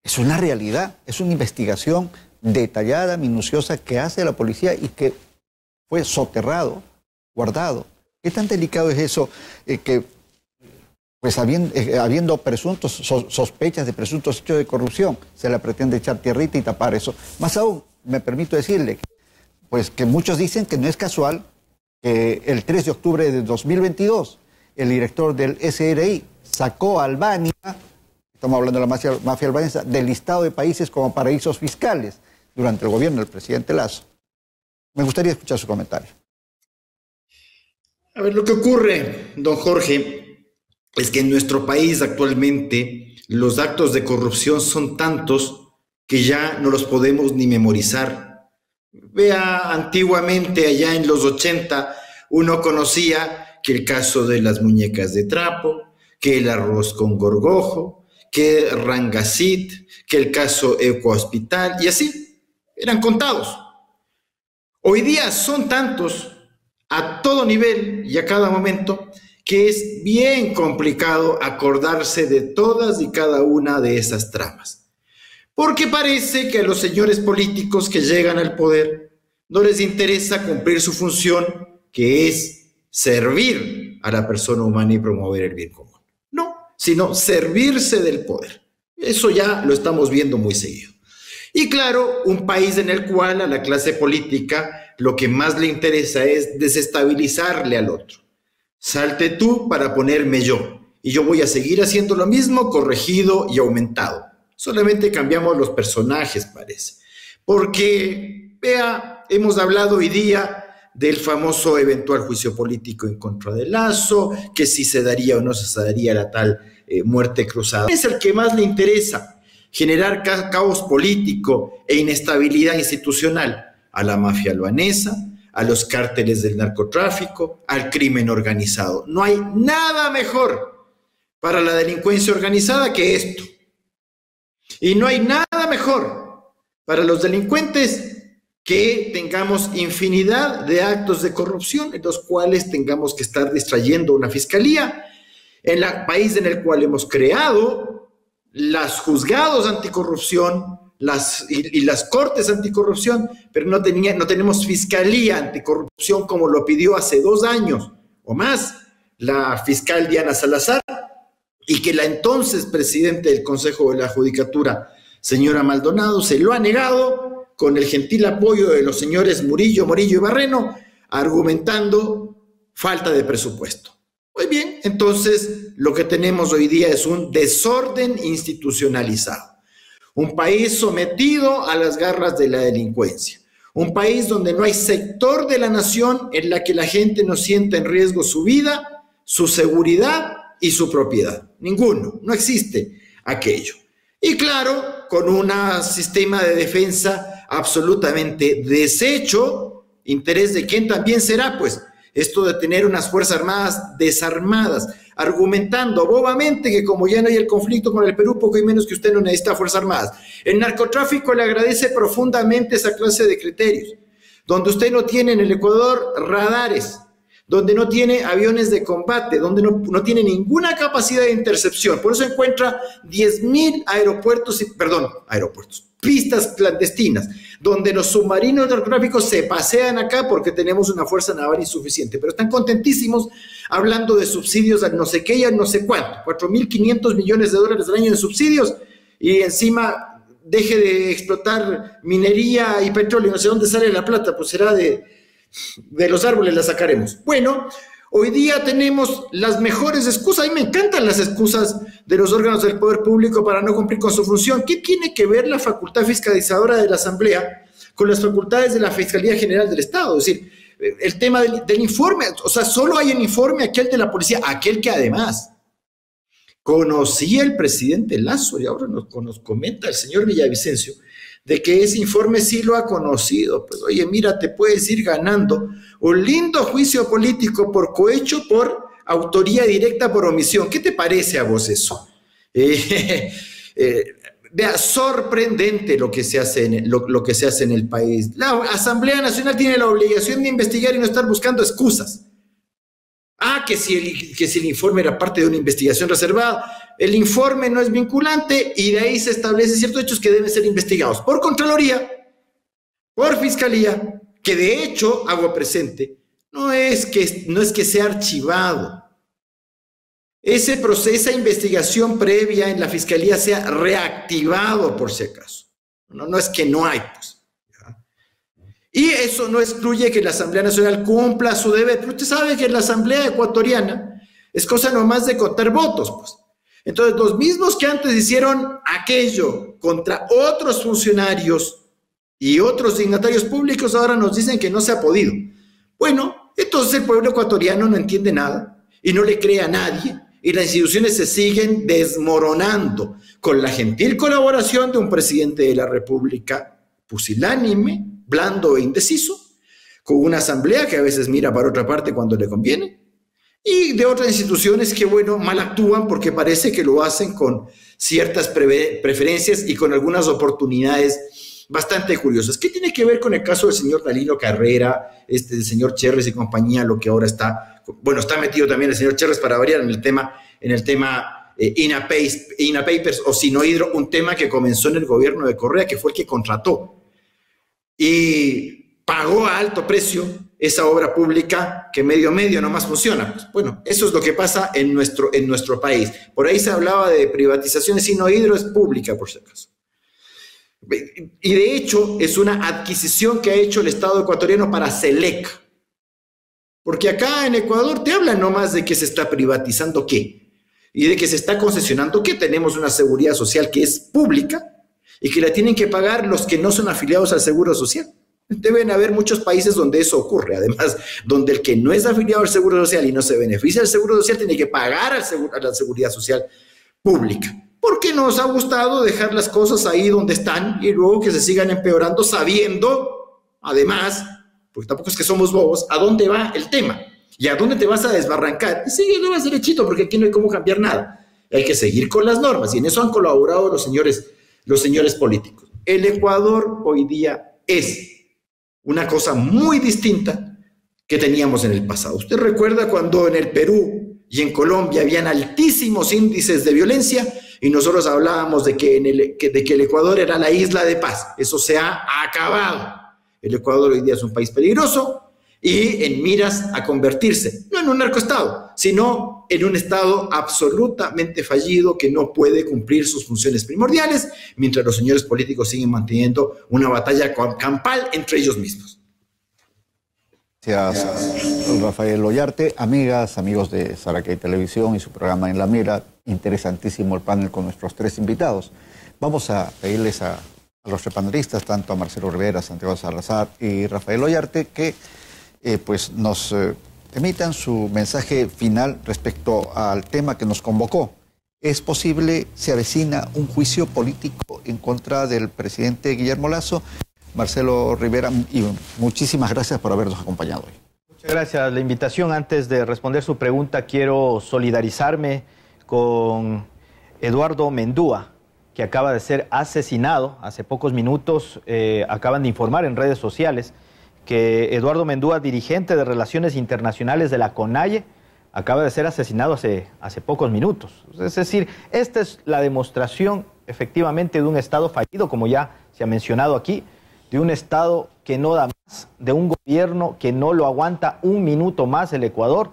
es una realidad, es una investigación detallada, minuciosa, que hace la policía y que fue soterrado, guardado. ¿Qué tan delicado es eso que, pues habiendo presuntos sospechas de presuntos hechos de corrupción, se le pretende echar tierrita y tapar eso? Más aún, me permito decirle, pues que muchos dicen que no es casual que el 3 de octubre de 2022 el director del SRI sacó a Albania, estamos hablando de la mafia albanesa, del listado de países como paraísos fiscales durante el gobierno del presidente Lazo. Me gustaría escuchar su comentario. A ver, lo que ocurre, don Jorge, es que en nuestro país actualmente los actos de corrupción son tantos que ya no los podemos ni memorizar. Vea, antiguamente, allá en los 80, uno conocía que el caso de las muñecas de trapo, que el arroz con gorgojo, que Rangacit, que el caso Ecohospital, y así, eran contados. Hoy día son tantos, a todo nivel y a cada momento, que es bien complicado acordarse de todas y cada una de esas tramas. Porque parece que a los señores políticos que llegan al poder no les interesa cumplir su función, que es servir a la persona humana y promover el bien común. No, sino servirse del poder. Eso ya lo estamos viendo muy seguido. Y claro, un país en el cual a la clase política lo que más le interesa es desestabilizarle al otro. Salte tú para ponerme yo, y yo voy a seguir haciendo lo mismo, corregido y aumentado. Solamente cambiamos los personajes, parece. Porque, vea, hemos hablado hoy día del famoso eventual juicio político en contra de Lasso, que si se daría o no se daría la tal muerte cruzada. Es el que más le interesa, generar caos político e inestabilidad institucional a la mafia albanesa, a los cárteles del narcotráfico, al crimen organizado. No hay nada mejor para la delincuencia organizada que esto. Y no hay nada mejor para los delincuentes que tengamos infinidad de actos de corrupción en los cuales tengamos que estar distrayendo una fiscalía, en el país en el cual hemos creado los juzgados anticorrupción, y las cortes anticorrupción, pero no tenemos fiscalía anticorrupción como lo pidió hace 2 años o más la fiscal Diana Salazar, y que la entonces presidente del Consejo de la Judicatura, señora Maldonado, se lo ha negado con el gentil apoyo de los señores Murillo y Barreno, argumentando falta de presupuesto. Muy bien, entonces lo que tenemos hoy día es un desorden institucionalizado. Un país sometido a las garras de la delincuencia. Un país donde no hay sector de la nación en la que la gente no sienta en riesgo su vida, su seguridad y su propiedad. Ninguno, no existe aquello. Y claro, con un sistema de defensa absolutamente deshecho, ¿interés de quién también será? Pues esto de tener unas Fuerzas Armadas desarmadas, argumentando bobamente que como ya no hay el conflicto con el Perú, poco y menos que usted no necesita Fuerzas Armadas. El narcotráfico le agradece profundamente esa clase de criterios, donde usted no tiene en el Ecuador radares, donde no tiene aviones de combate, donde no tiene ninguna capacidad de intercepción. Por eso encuentra 10.000 pistas clandestinas, donde los submarinos narcotráficos se pasean acá porque tenemos una fuerza naval insuficiente, pero están contentísimos hablando de subsidios al no sé qué y al no sé cuánto, 4.500 millones de dólares al año de subsidios, y encima deje de explotar minería y petróleo, no sé dónde sale la plata, pues será de los árboles la sacaremos. Bueno, hoy día tenemos las mejores excusas. A mí me encantan las excusas de los órganos del poder público para no cumplir con su función. ¿Qué tiene que ver la facultad fiscalizadora de la Asamblea con las facultades de la Fiscalía General del Estado? Es decir, el tema del informe, o sea, solo hay el informe aquel de la policía, aquel que además conocía el presidente Lasso, y ahora nos comenta el señor Villavicencio de que ese informe sí lo ha conocido. Pues oye, mira, te puedes ir ganando un lindo juicio político por cohecho, por autoría directa, por omisión. ¿Qué te parece a vos eso? Vea, sorprendente lo que se hace en el país. La Asamblea Nacional tiene la obligación de investigar y no estar buscando excusas. Que si el informe era parte de una investigación reservada, el informe no es vinculante y de ahí se establecen ciertos hechos que deben ser investigados por Contraloría, por Fiscalía, que de hecho, hago presente, no es que sea archivado. Ese proceso, esa investigación previa en la Fiscalía sea reactivado por si acaso. No es que no hay, pues. Y eso no excluye que la Asamblea Nacional cumpla su deber, pero usted sabe que la Asamblea Ecuatoriana es cosa nomás de contar votos, pues. Entonces, los mismos que antes hicieron aquello contra otros funcionarios y otros dignatarios públicos, ahora nos dicen que no se ha podido. Bueno, entonces el pueblo ecuatoriano no entiende nada y no le cree a nadie, y las instituciones se siguen desmoronando con la gentil colaboración de un presidente de la República pusilánime, blando e indeciso, con una asamblea que a veces mira para otra parte cuando le conviene, y de otras instituciones que, bueno, mal actúan porque parece que lo hacen con ciertas preferencias y con algunas oportunidades bastante curiosas. ¿Qué tiene que ver con el caso del señor Danilo Carrera, del señor Cherres y compañía, lo que ahora está, bueno, está metido también el señor Cherres para variar en el tema INA Papers o Sinohydro, un tema que comenzó en el gobierno de Correa, que fue el que contrató y pagó a alto precio esa obra pública que medio nomás funciona? Pues, bueno, eso es lo que pasa en nuestro país. Por ahí se hablaba de privatizaciones, Sinohydro es pública, por si acaso. Y de hecho es una adquisición que ha hecho el Estado ecuatoriano para Selec. Porque acá en Ecuador te hablan nomás de que se está privatizando qué y de que se está concesionando qué. Tenemos una seguridad social que es pública y que la tienen que pagar los que no son afiliados al Seguro Social. Deben haber muchos países donde eso ocurre, además, donde el que no es afiliado al Seguro Social y no se beneficia del Seguro Social tiene que pagar a la Seguridad Social pública. Porque nos ha gustado dejar las cosas ahí donde están y luego que se sigan empeorando sabiendo, además, porque tampoco es que somos bobos, a dónde va el tema y a dónde te vas a desbarrancar. Y sigue, no vas derechito porque aquí no hay cómo cambiar nada. Hay que seguir con las normas y en eso han colaborado los señores políticos. El Ecuador hoy día es una cosa muy distinta que teníamos en el pasado. ¿Usted recuerda cuando en el Perú y en Colombia habían altísimos índices de violencia y nosotros hablábamos de que el Ecuador era la isla de paz? Eso se ha acabado. El Ecuador hoy día es un país peligroso y en miras a convertirse, no en un narcoestado, sino en un estado absolutamente fallido que no puede cumplir sus funciones primordiales, mientras los señores políticos siguen manteniendo una batalla campal entre ellos mismos. Gracias, Rafael Ollarte. Amigas, amigos de Saracay Televisión y su programa En la Mira, interesantísimo el panel con nuestros tres invitados. Vamos a pedirles a los panelistas, tanto a Marcelo Rivera, Santiago Salazar y Rafael Ollarte, que pues nos emitan su mensaje final respecto al tema que nos convocó. ¿Es posible, se avecina un juicio político en contra del presidente Guillermo Lasso? Marcelo Rivera, y muchísimas gracias por habernos acompañado hoy. Muchas gracias. La invitación, antes de responder su pregunta, quiero solidarizarme con Eduardo Mendúa, que acaba de ser asesinado hace pocos minutos. Acaban de informar en redes sociales que Eduardo Mendúa, dirigente de Relaciones Internacionales de la CONAIE, acaba de ser asesinado hace pocos minutos. Es decir, esta es la demostración efectivamente de un Estado fallido, como ya se ha mencionado aquí, de un Estado que no da más, de un gobierno que no lo aguanta un minuto más el Ecuador,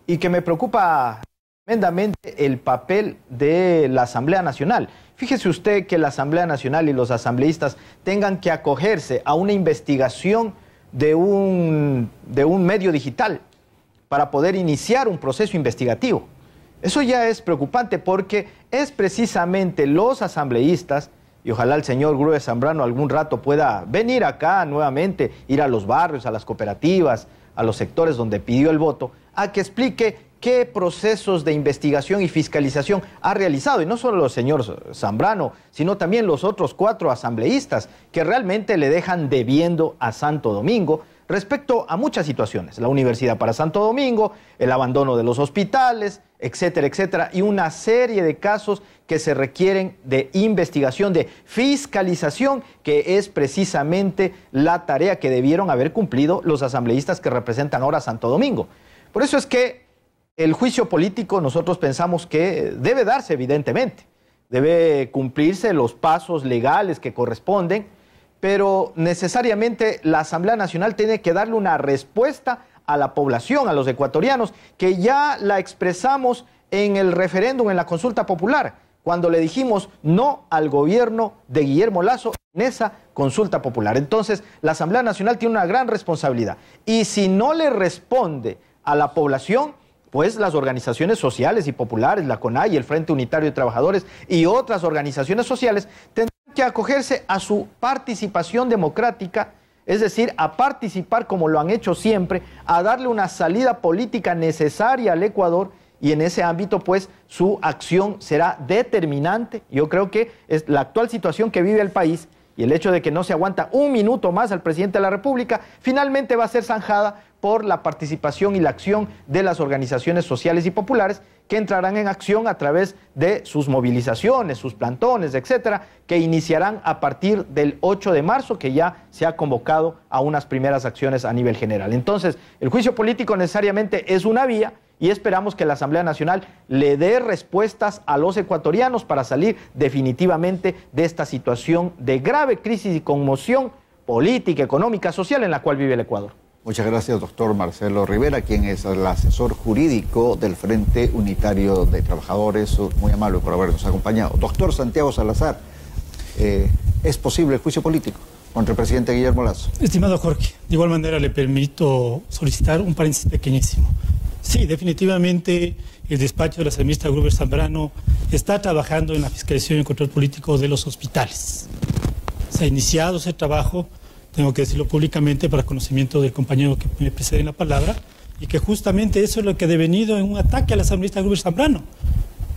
y que me preocupa tremendamente el papel de la Asamblea Nacional. Fíjese usted que la Asamblea Nacional y los asambleístas tengan que acogerse a una investigación de un medio digital para poder iniciar un proceso investigativo. Eso ya es preocupante porque es precisamente los asambleístas, y ojalá el señor Gruber Zambrano algún rato pueda venir acá nuevamente, ir a los barrios, a las cooperativas, a los sectores donde pidió el voto, a que explique qué procesos de investigación y fiscalización ha realizado, y no solo el señor Zambrano, sino también los otros 4 asambleístas que realmente le dejan debiendo a Santo Domingo respecto a muchas situaciones, la Universidad para Santo Domingo, el abandono de los hospitales, etcétera, etcétera, y una serie de casos que se requieren de investigación, de fiscalización, que es precisamente la tarea que debieron haber cumplido los asambleístas que representan ahora a Santo Domingo. Por eso es que el juicio político nosotros pensamos que debe darse evidentemente, debe cumplirse los pasos legales que corresponden, pero necesariamente la Asamblea Nacional tiene que darle una respuesta a la población, a los ecuatorianos, que ya la expresamos en el referéndum, en la consulta popular, cuando le dijimos no al gobierno de Guillermo Lasso en esa consulta popular. Entonces, la Asamblea Nacional tiene una gran responsabilidad, y si no le responde a la población, pues las organizaciones sociales y populares, la CONAIE, el Frente Unitario de Trabajadores y otras organizaciones sociales tendrán que acogerse a su participación democrática, es decir, a participar como lo han hecho siempre, a darle una salida política necesaria al Ecuador, y en ese ámbito pues su acción será determinante. Yo creo que es la actual situación que vive el país y el hecho de que no se aguanta un minuto más al presidente de la República, finalmente va a ser zanjada por la participación y la acción de las organizaciones sociales y populares que entrarán en acción a través de sus movilizaciones, sus plantones, etcétera, que iniciarán a partir del 8 de marzo, que ya se ha convocado a unas primeras acciones a nivel general. Entonces, el juicio político necesariamente es una vía y esperamos que la Asamblea Nacional le dé respuestas a los ecuatorianos para salir definitivamente de esta situación de grave crisis y conmoción política, económica, social en la cual vive el Ecuador. Muchas gracias, doctor Marcelo Rivera, quien es el asesor jurídico del Frente Unitario de Trabajadores. Muy amable por habernos acompañado. Doctor Santiago Salazar, ¿es posible el juicio político contra el presidente Guillermo Lasso? Estimado Jorge, de igual manera le permito solicitar un paréntesis pequeñísimo. Sí, definitivamente el despacho de la asambleísta Gruber Zambrano está trabajando en la fiscalización y el control político de los hospitales. Se ha iniciado ese trabajo, tengo que decirlo públicamente para conocimiento del compañero que me precede en la palabra, y que justamente eso es lo que ha devenido en un ataque a la asambleísta Gruber Zambrano.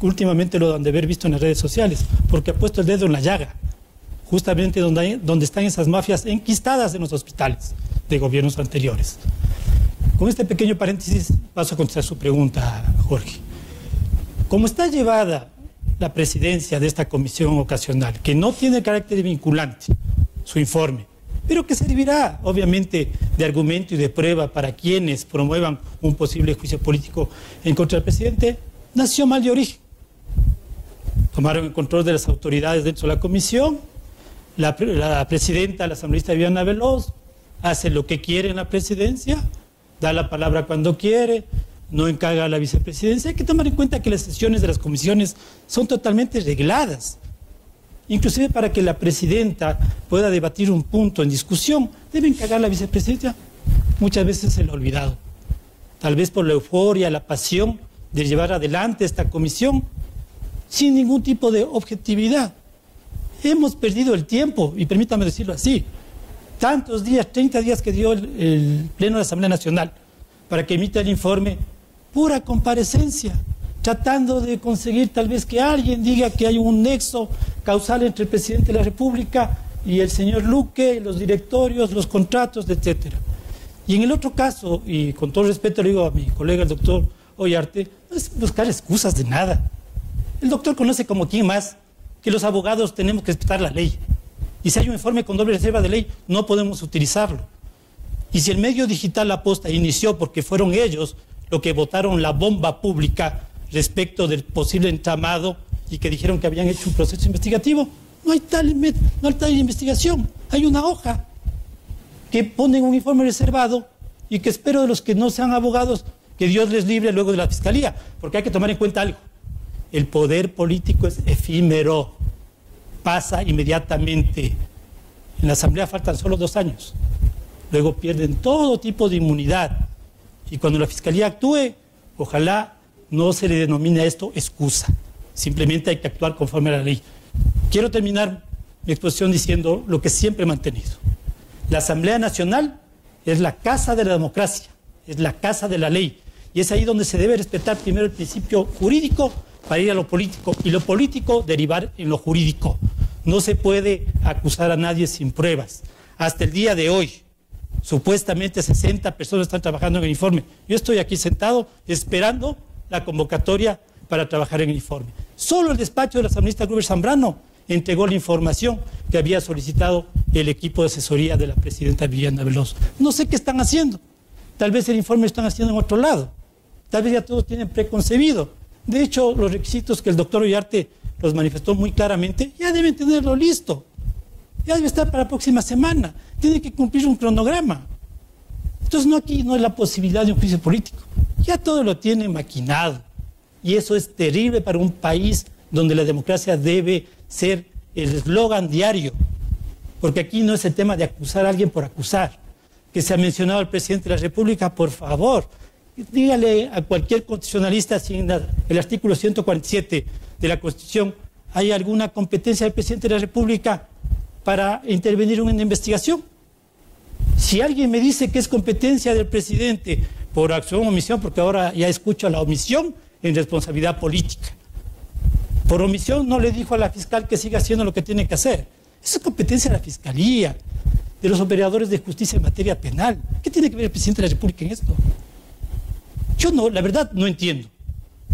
Últimamente lo han de haber visto en las redes sociales, porque ha puesto el dedo en la llaga, justamente donde están esas mafias enquistadas en los hospitales de gobiernos anteriores. Con este pequeño paréntesis paso a contestar su pregunta, Jorge. Como está llevada la presidencia de esta comisión ocasional, que no tiene carácter vinculante, su informe, pero que servirá obviamente de argumento y de prueba para quienes promuevan un posible juicio político en contra del presidente, nació mal de origen. Tomaron el control de las autoridades dentro de la comisión, la presidenta, la asambleísta Viviana Veloz, hace lo que quiere en la presidencia, da la palabra cuando quiere, no encarga a la vicepresidencia. Hay que tomar en cuenta que las sesiones de las comisiones son totalmente regladas. Inclusive para que la presidenta pueda debatir un punto en discusión, debe encargar la vicepresidencia. Muchas veces se lo ha olvidado. Tal vez por la euforia, la pasión de llevar adelante esta comisión, sin ningún tipo de objetividad. Hemos perdido el tiempo, y permítame decirlo así, tantos días, 30 días que dio el Pleno de la Asamblea Nacional para que emita el informe, pura comparecencia, tratando de conseguir tal vez que alguien diga que hay un nexo causal entre el presidente de la República y el señor Luque, los directorios, los contratos, etc. Y en el otro caso, y con todo respeto le digo a mi colega el doctor Ollarte, no es buscar excusas de nada. El doctor conoce como quien más que los abogados tenemos que respetar la ley. Y si hay un informe con doble reserva de ley, no podemos utilizarlo. Y si el medio digital La Posta inició porque fueron ellos los que votaron la bomba pública respecto del posible entramado y que dijeron que habían hecho un proceso investigativo, no hay tal investigación. Hay una hoja que ponen un informe reservado y que espero de los que no sean abogados que Dios les libre luego de la fiscalía, porque hay que tomar en cuenta algo. El poder político es efímero, pasa inmediatamente. En la Asamblea faltan solo 2 años. Luego pierden todo tipo de inmunidad. Y cuando la Fiscalía actúe, ojalá no se le denomine a esto excusa. Simplemente hay que actuar conforme a la ley. Quiero terminar mi exposición diciendo lo que siempre he mantenido. La Asamblea Nacional es la casa de la democracia, es la casa de la ley. Y es ahí donde se debe respetar primero el principio jurídico para ir a lo político, y lo político derivar en lo jurídico. No se puede acusar a nadie sin pruebas. Hasta el día de hoy, supuestamente 60 personas están trabajando en el informe. Yo estoy aquí sentado esperando la convocatoria para trabajar en el informe. Solo el despacho de la asambleísta Gruber Zambrano entregó la información que había solicitado el equipo de asesoría de la presidenta Viviana Veloz. No sé qué están haciendo. Tal vez el informe lo están haciendo en otro lado. Tal vez ya todos tienen preconcebido. De hecho, los requisitos que el doctor Ollarte los manifestó muy claramente, ya deben tenerlo listo. Ya debe estar para la próxima semana. Tiene que cumplir un cronograma. Entonces, aquí no es la posibilidad de un juicio político. Ya todo lo tiene maquinado. Y eso es terrible para un país donde la democracia debe ser el eslogan diario. Porque aquí no es el tema de acusar a alguien por acusar. Que se ha mencionado al presidente de la República, por favor, dígale a cualquier constitucionalista si en el artículo 147 de la Constitución hay alguna competencia del presidente de la República para intervenir en una investigación. Si alguien me dice que es competencia del presidente por acción o omisión, porque ahora ya escucho la omisión en responsabilidad política. Por omisión no le dijo a la fiscal que siga haciendo lo que tiene que hacer. Esa es competencia de la Fiscalía, de los operadores de justicia en materia penal. ¿Qué tiene que ver el presidente de la República en esto? Yo no, la verdad no entiendo.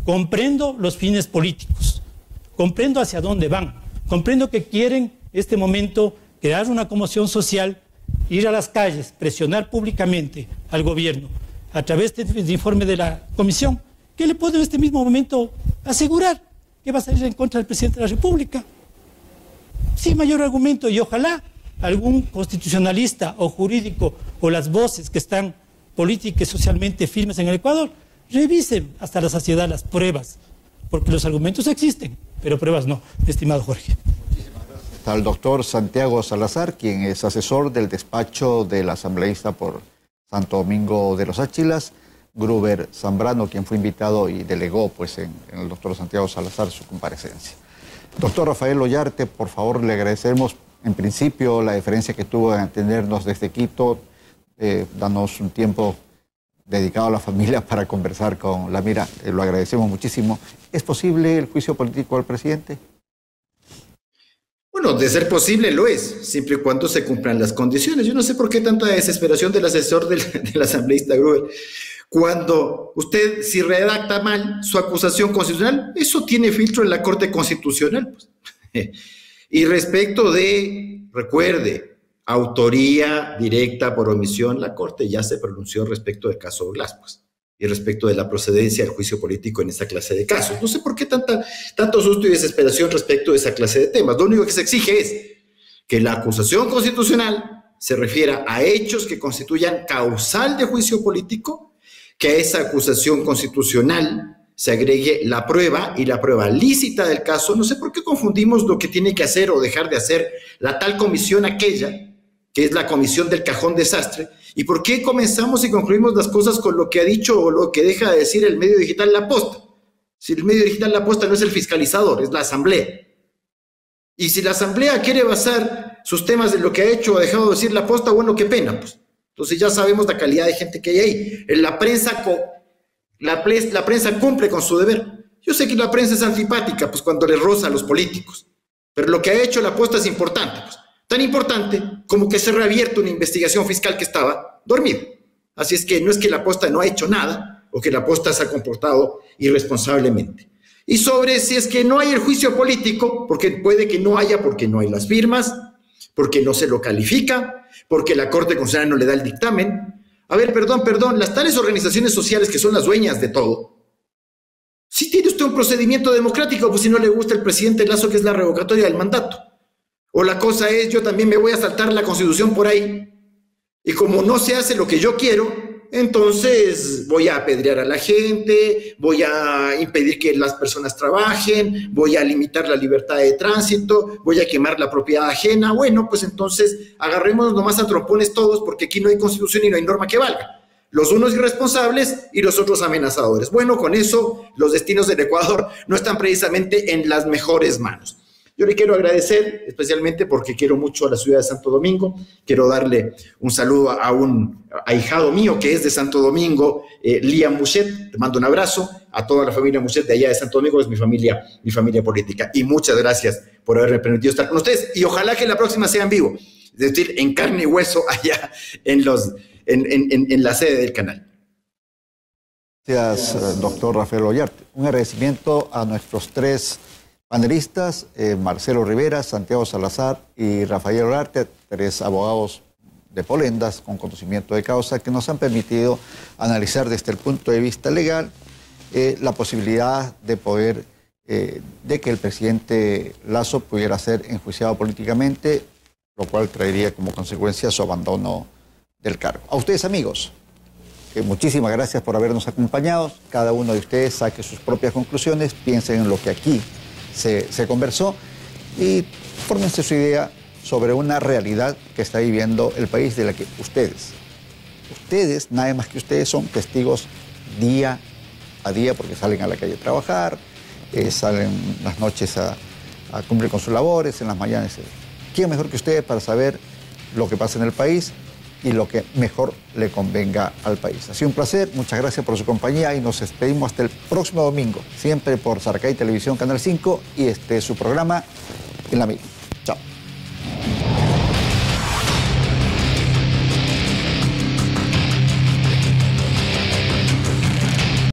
Comprendo los fines políticos, comprendo hacia dónde van, comprendo que quieren en este momento crear una conmoción social, ir a las calles, presionar públicamente al gobierno a través de este informe de la comisión, que le puedo en este mismo momento asegurar que va a salir en contra del presidente de la República. Sin mayor argumento, y ojalá algún constitucionalista o jurídico o las voces que están política y socialmente firmes en el Ecuador revisen hasta la saciedad las pruebas, porque los argumentos existen, pero pruebas no, estimado Jorge. Está el doctor Santiago Salazar, quien es asesor del despacho del asambleísta por Santo Domingo de los Áchilas, Gruber Zambrano, quien fue invitado y delegó pues, en el doctor Santiago Salazar su comparecencia. Doctor Rafael Ollarte, por favor, le agradecemos en principio la deferencia que tuvo en atendernos desde Quito, danos un tiempo dedicado a la familia para conversar con La Mira. Lo agradecemos muchísimo. ¿Es posible el juicio político al presidente? Bueno, de ser posible lo es, siempre y cuando se cumplan las condiciones. Yo no sé por qué tanta desesperación del asesor del asambleísta Gruber. Cuando usted, si redacta mal su acusación constitucional, eso tiene filtro en la Corte Constitucional. Pues. Y respecto de, recuerde, autoría directa por omisión, la Corte ya se pronunció respecto del caso Glass, pues, y respecto de la procedencia del juicio político en esta clase de casos. No sé por qué tanto susto y desesperación respecto de esa clase de temas. Lo único que se exige es que la acusación constitucional se refiera a hechos que constituyan causal de juicio político, que a esa acusación constitucional se agregue la prueba y la prueba lícita del caso. No sé por qué confundimos lo que tiene que hacer o dejar de hacer la tal comisión aquella, que es la comisión del cajón desastre, y por qué comenzamos y concluimos las cosas con lo que ha dicho o lo que deja de decir el medio digital La Posta. Si el medio digital La Posta no es el fiscalizador, es la asamblea. Y si la asamblea quiere basar sus temas en lo que ha hecho o ha dejado de decir La Posta, bueno, qué pena, pues. Entonces ya sabemos la calidad de gente que hay ahí. En la prensa cumple con su deber. Yo sé que la prensa es antipática, pues cuando le roza a los políticos, pero lo que ha hecho La Posta es importante, pues. Tan importante como que se ha reabierto una investigación fiscal que estaba dormida. Así es que no es que La Posta no ha hecho nada o que La Posta se ha comportado irresponsablemente. Y sobre si es que no hay el juicio político, porque puede que no haya, porque no hay las firmas, porque no se lo califica, porque la Corte Constitucional no le da el dictamen. A ver, perdón, las tales organizaciones sociales que son las dueñas de todo, si tiene usted un procedimiento democrático, pues si no le gusta el presidente Lasso, que es la revocatoria del mandato. O la cosa es, yo también me voy a saltar la Constitución por ahí, y como no se hace lo que yo quiero, entonces voy a apedrear a la gente, voy a impedir que las personas trabajen, voy a limitar la libertad de tránsito, voy a quemar la propiedad ajena. Bueno, pues entonces agarrémonos nomás a trompones todos, porque aquí no hay Constitución y no hay norma que valga. Los unos irresponsables y los otros amenazadores. Bueno, con eso los destinos del Ecuador no están precisamente en las mejores manos. Yo le quiero agradecer, especialmente porque quiero mucho a la ciudad de Santo Domingo. Quiero darle un saludo a un ahijado mío que es de Santo Domingo, Liam Muchet. Te mando un abrazo a toda la familia Muchet de allá de Santo Domingo, es mi familia política. Y muchas gracias por haberme permitido estar con ustedes. Y ojalá que la próxima sea en vivo, es decir, en carne y hueso allá en la sede del canal. Gracias, doctor Rafael Ollarte. Un agradecimiento a nuestros tres panelistas, Marcelo Rivera, Santiago Salazar y Rafael Ollarte, tres abogados de Polendas con conocimiento de causa que nos han permitido analizar desde el punto de vista legal la posibilidad de poder, de que el presidente Lasso pudiera ser enjuiciado políticamente, lo cual traería como consecuencia su abandono del cargo. A ustedes, amigos, muchísimas gracias por habernos acompañado. Cada uno de ustedes saque sus propias conclusiones, piensen en lo que aquí se conversó y fórmense su idea sobre una realidad que está viviendo el país de la que ustedes, nada más que ustedes, son testigos día a día porque salen a la calle a trabajar, salen las noches a cumplir con sus labores, en las mañanas. ¿Quién mejor que ustedes para saber lo que pasa en el país y lo que mejor le convenga al país? Ha sido un placer, muchas gracias por su compañía y nos despedimos hasta el próximo domingo, siempre por Saracay Televisión Canal 5 y este es su programa En la Mira.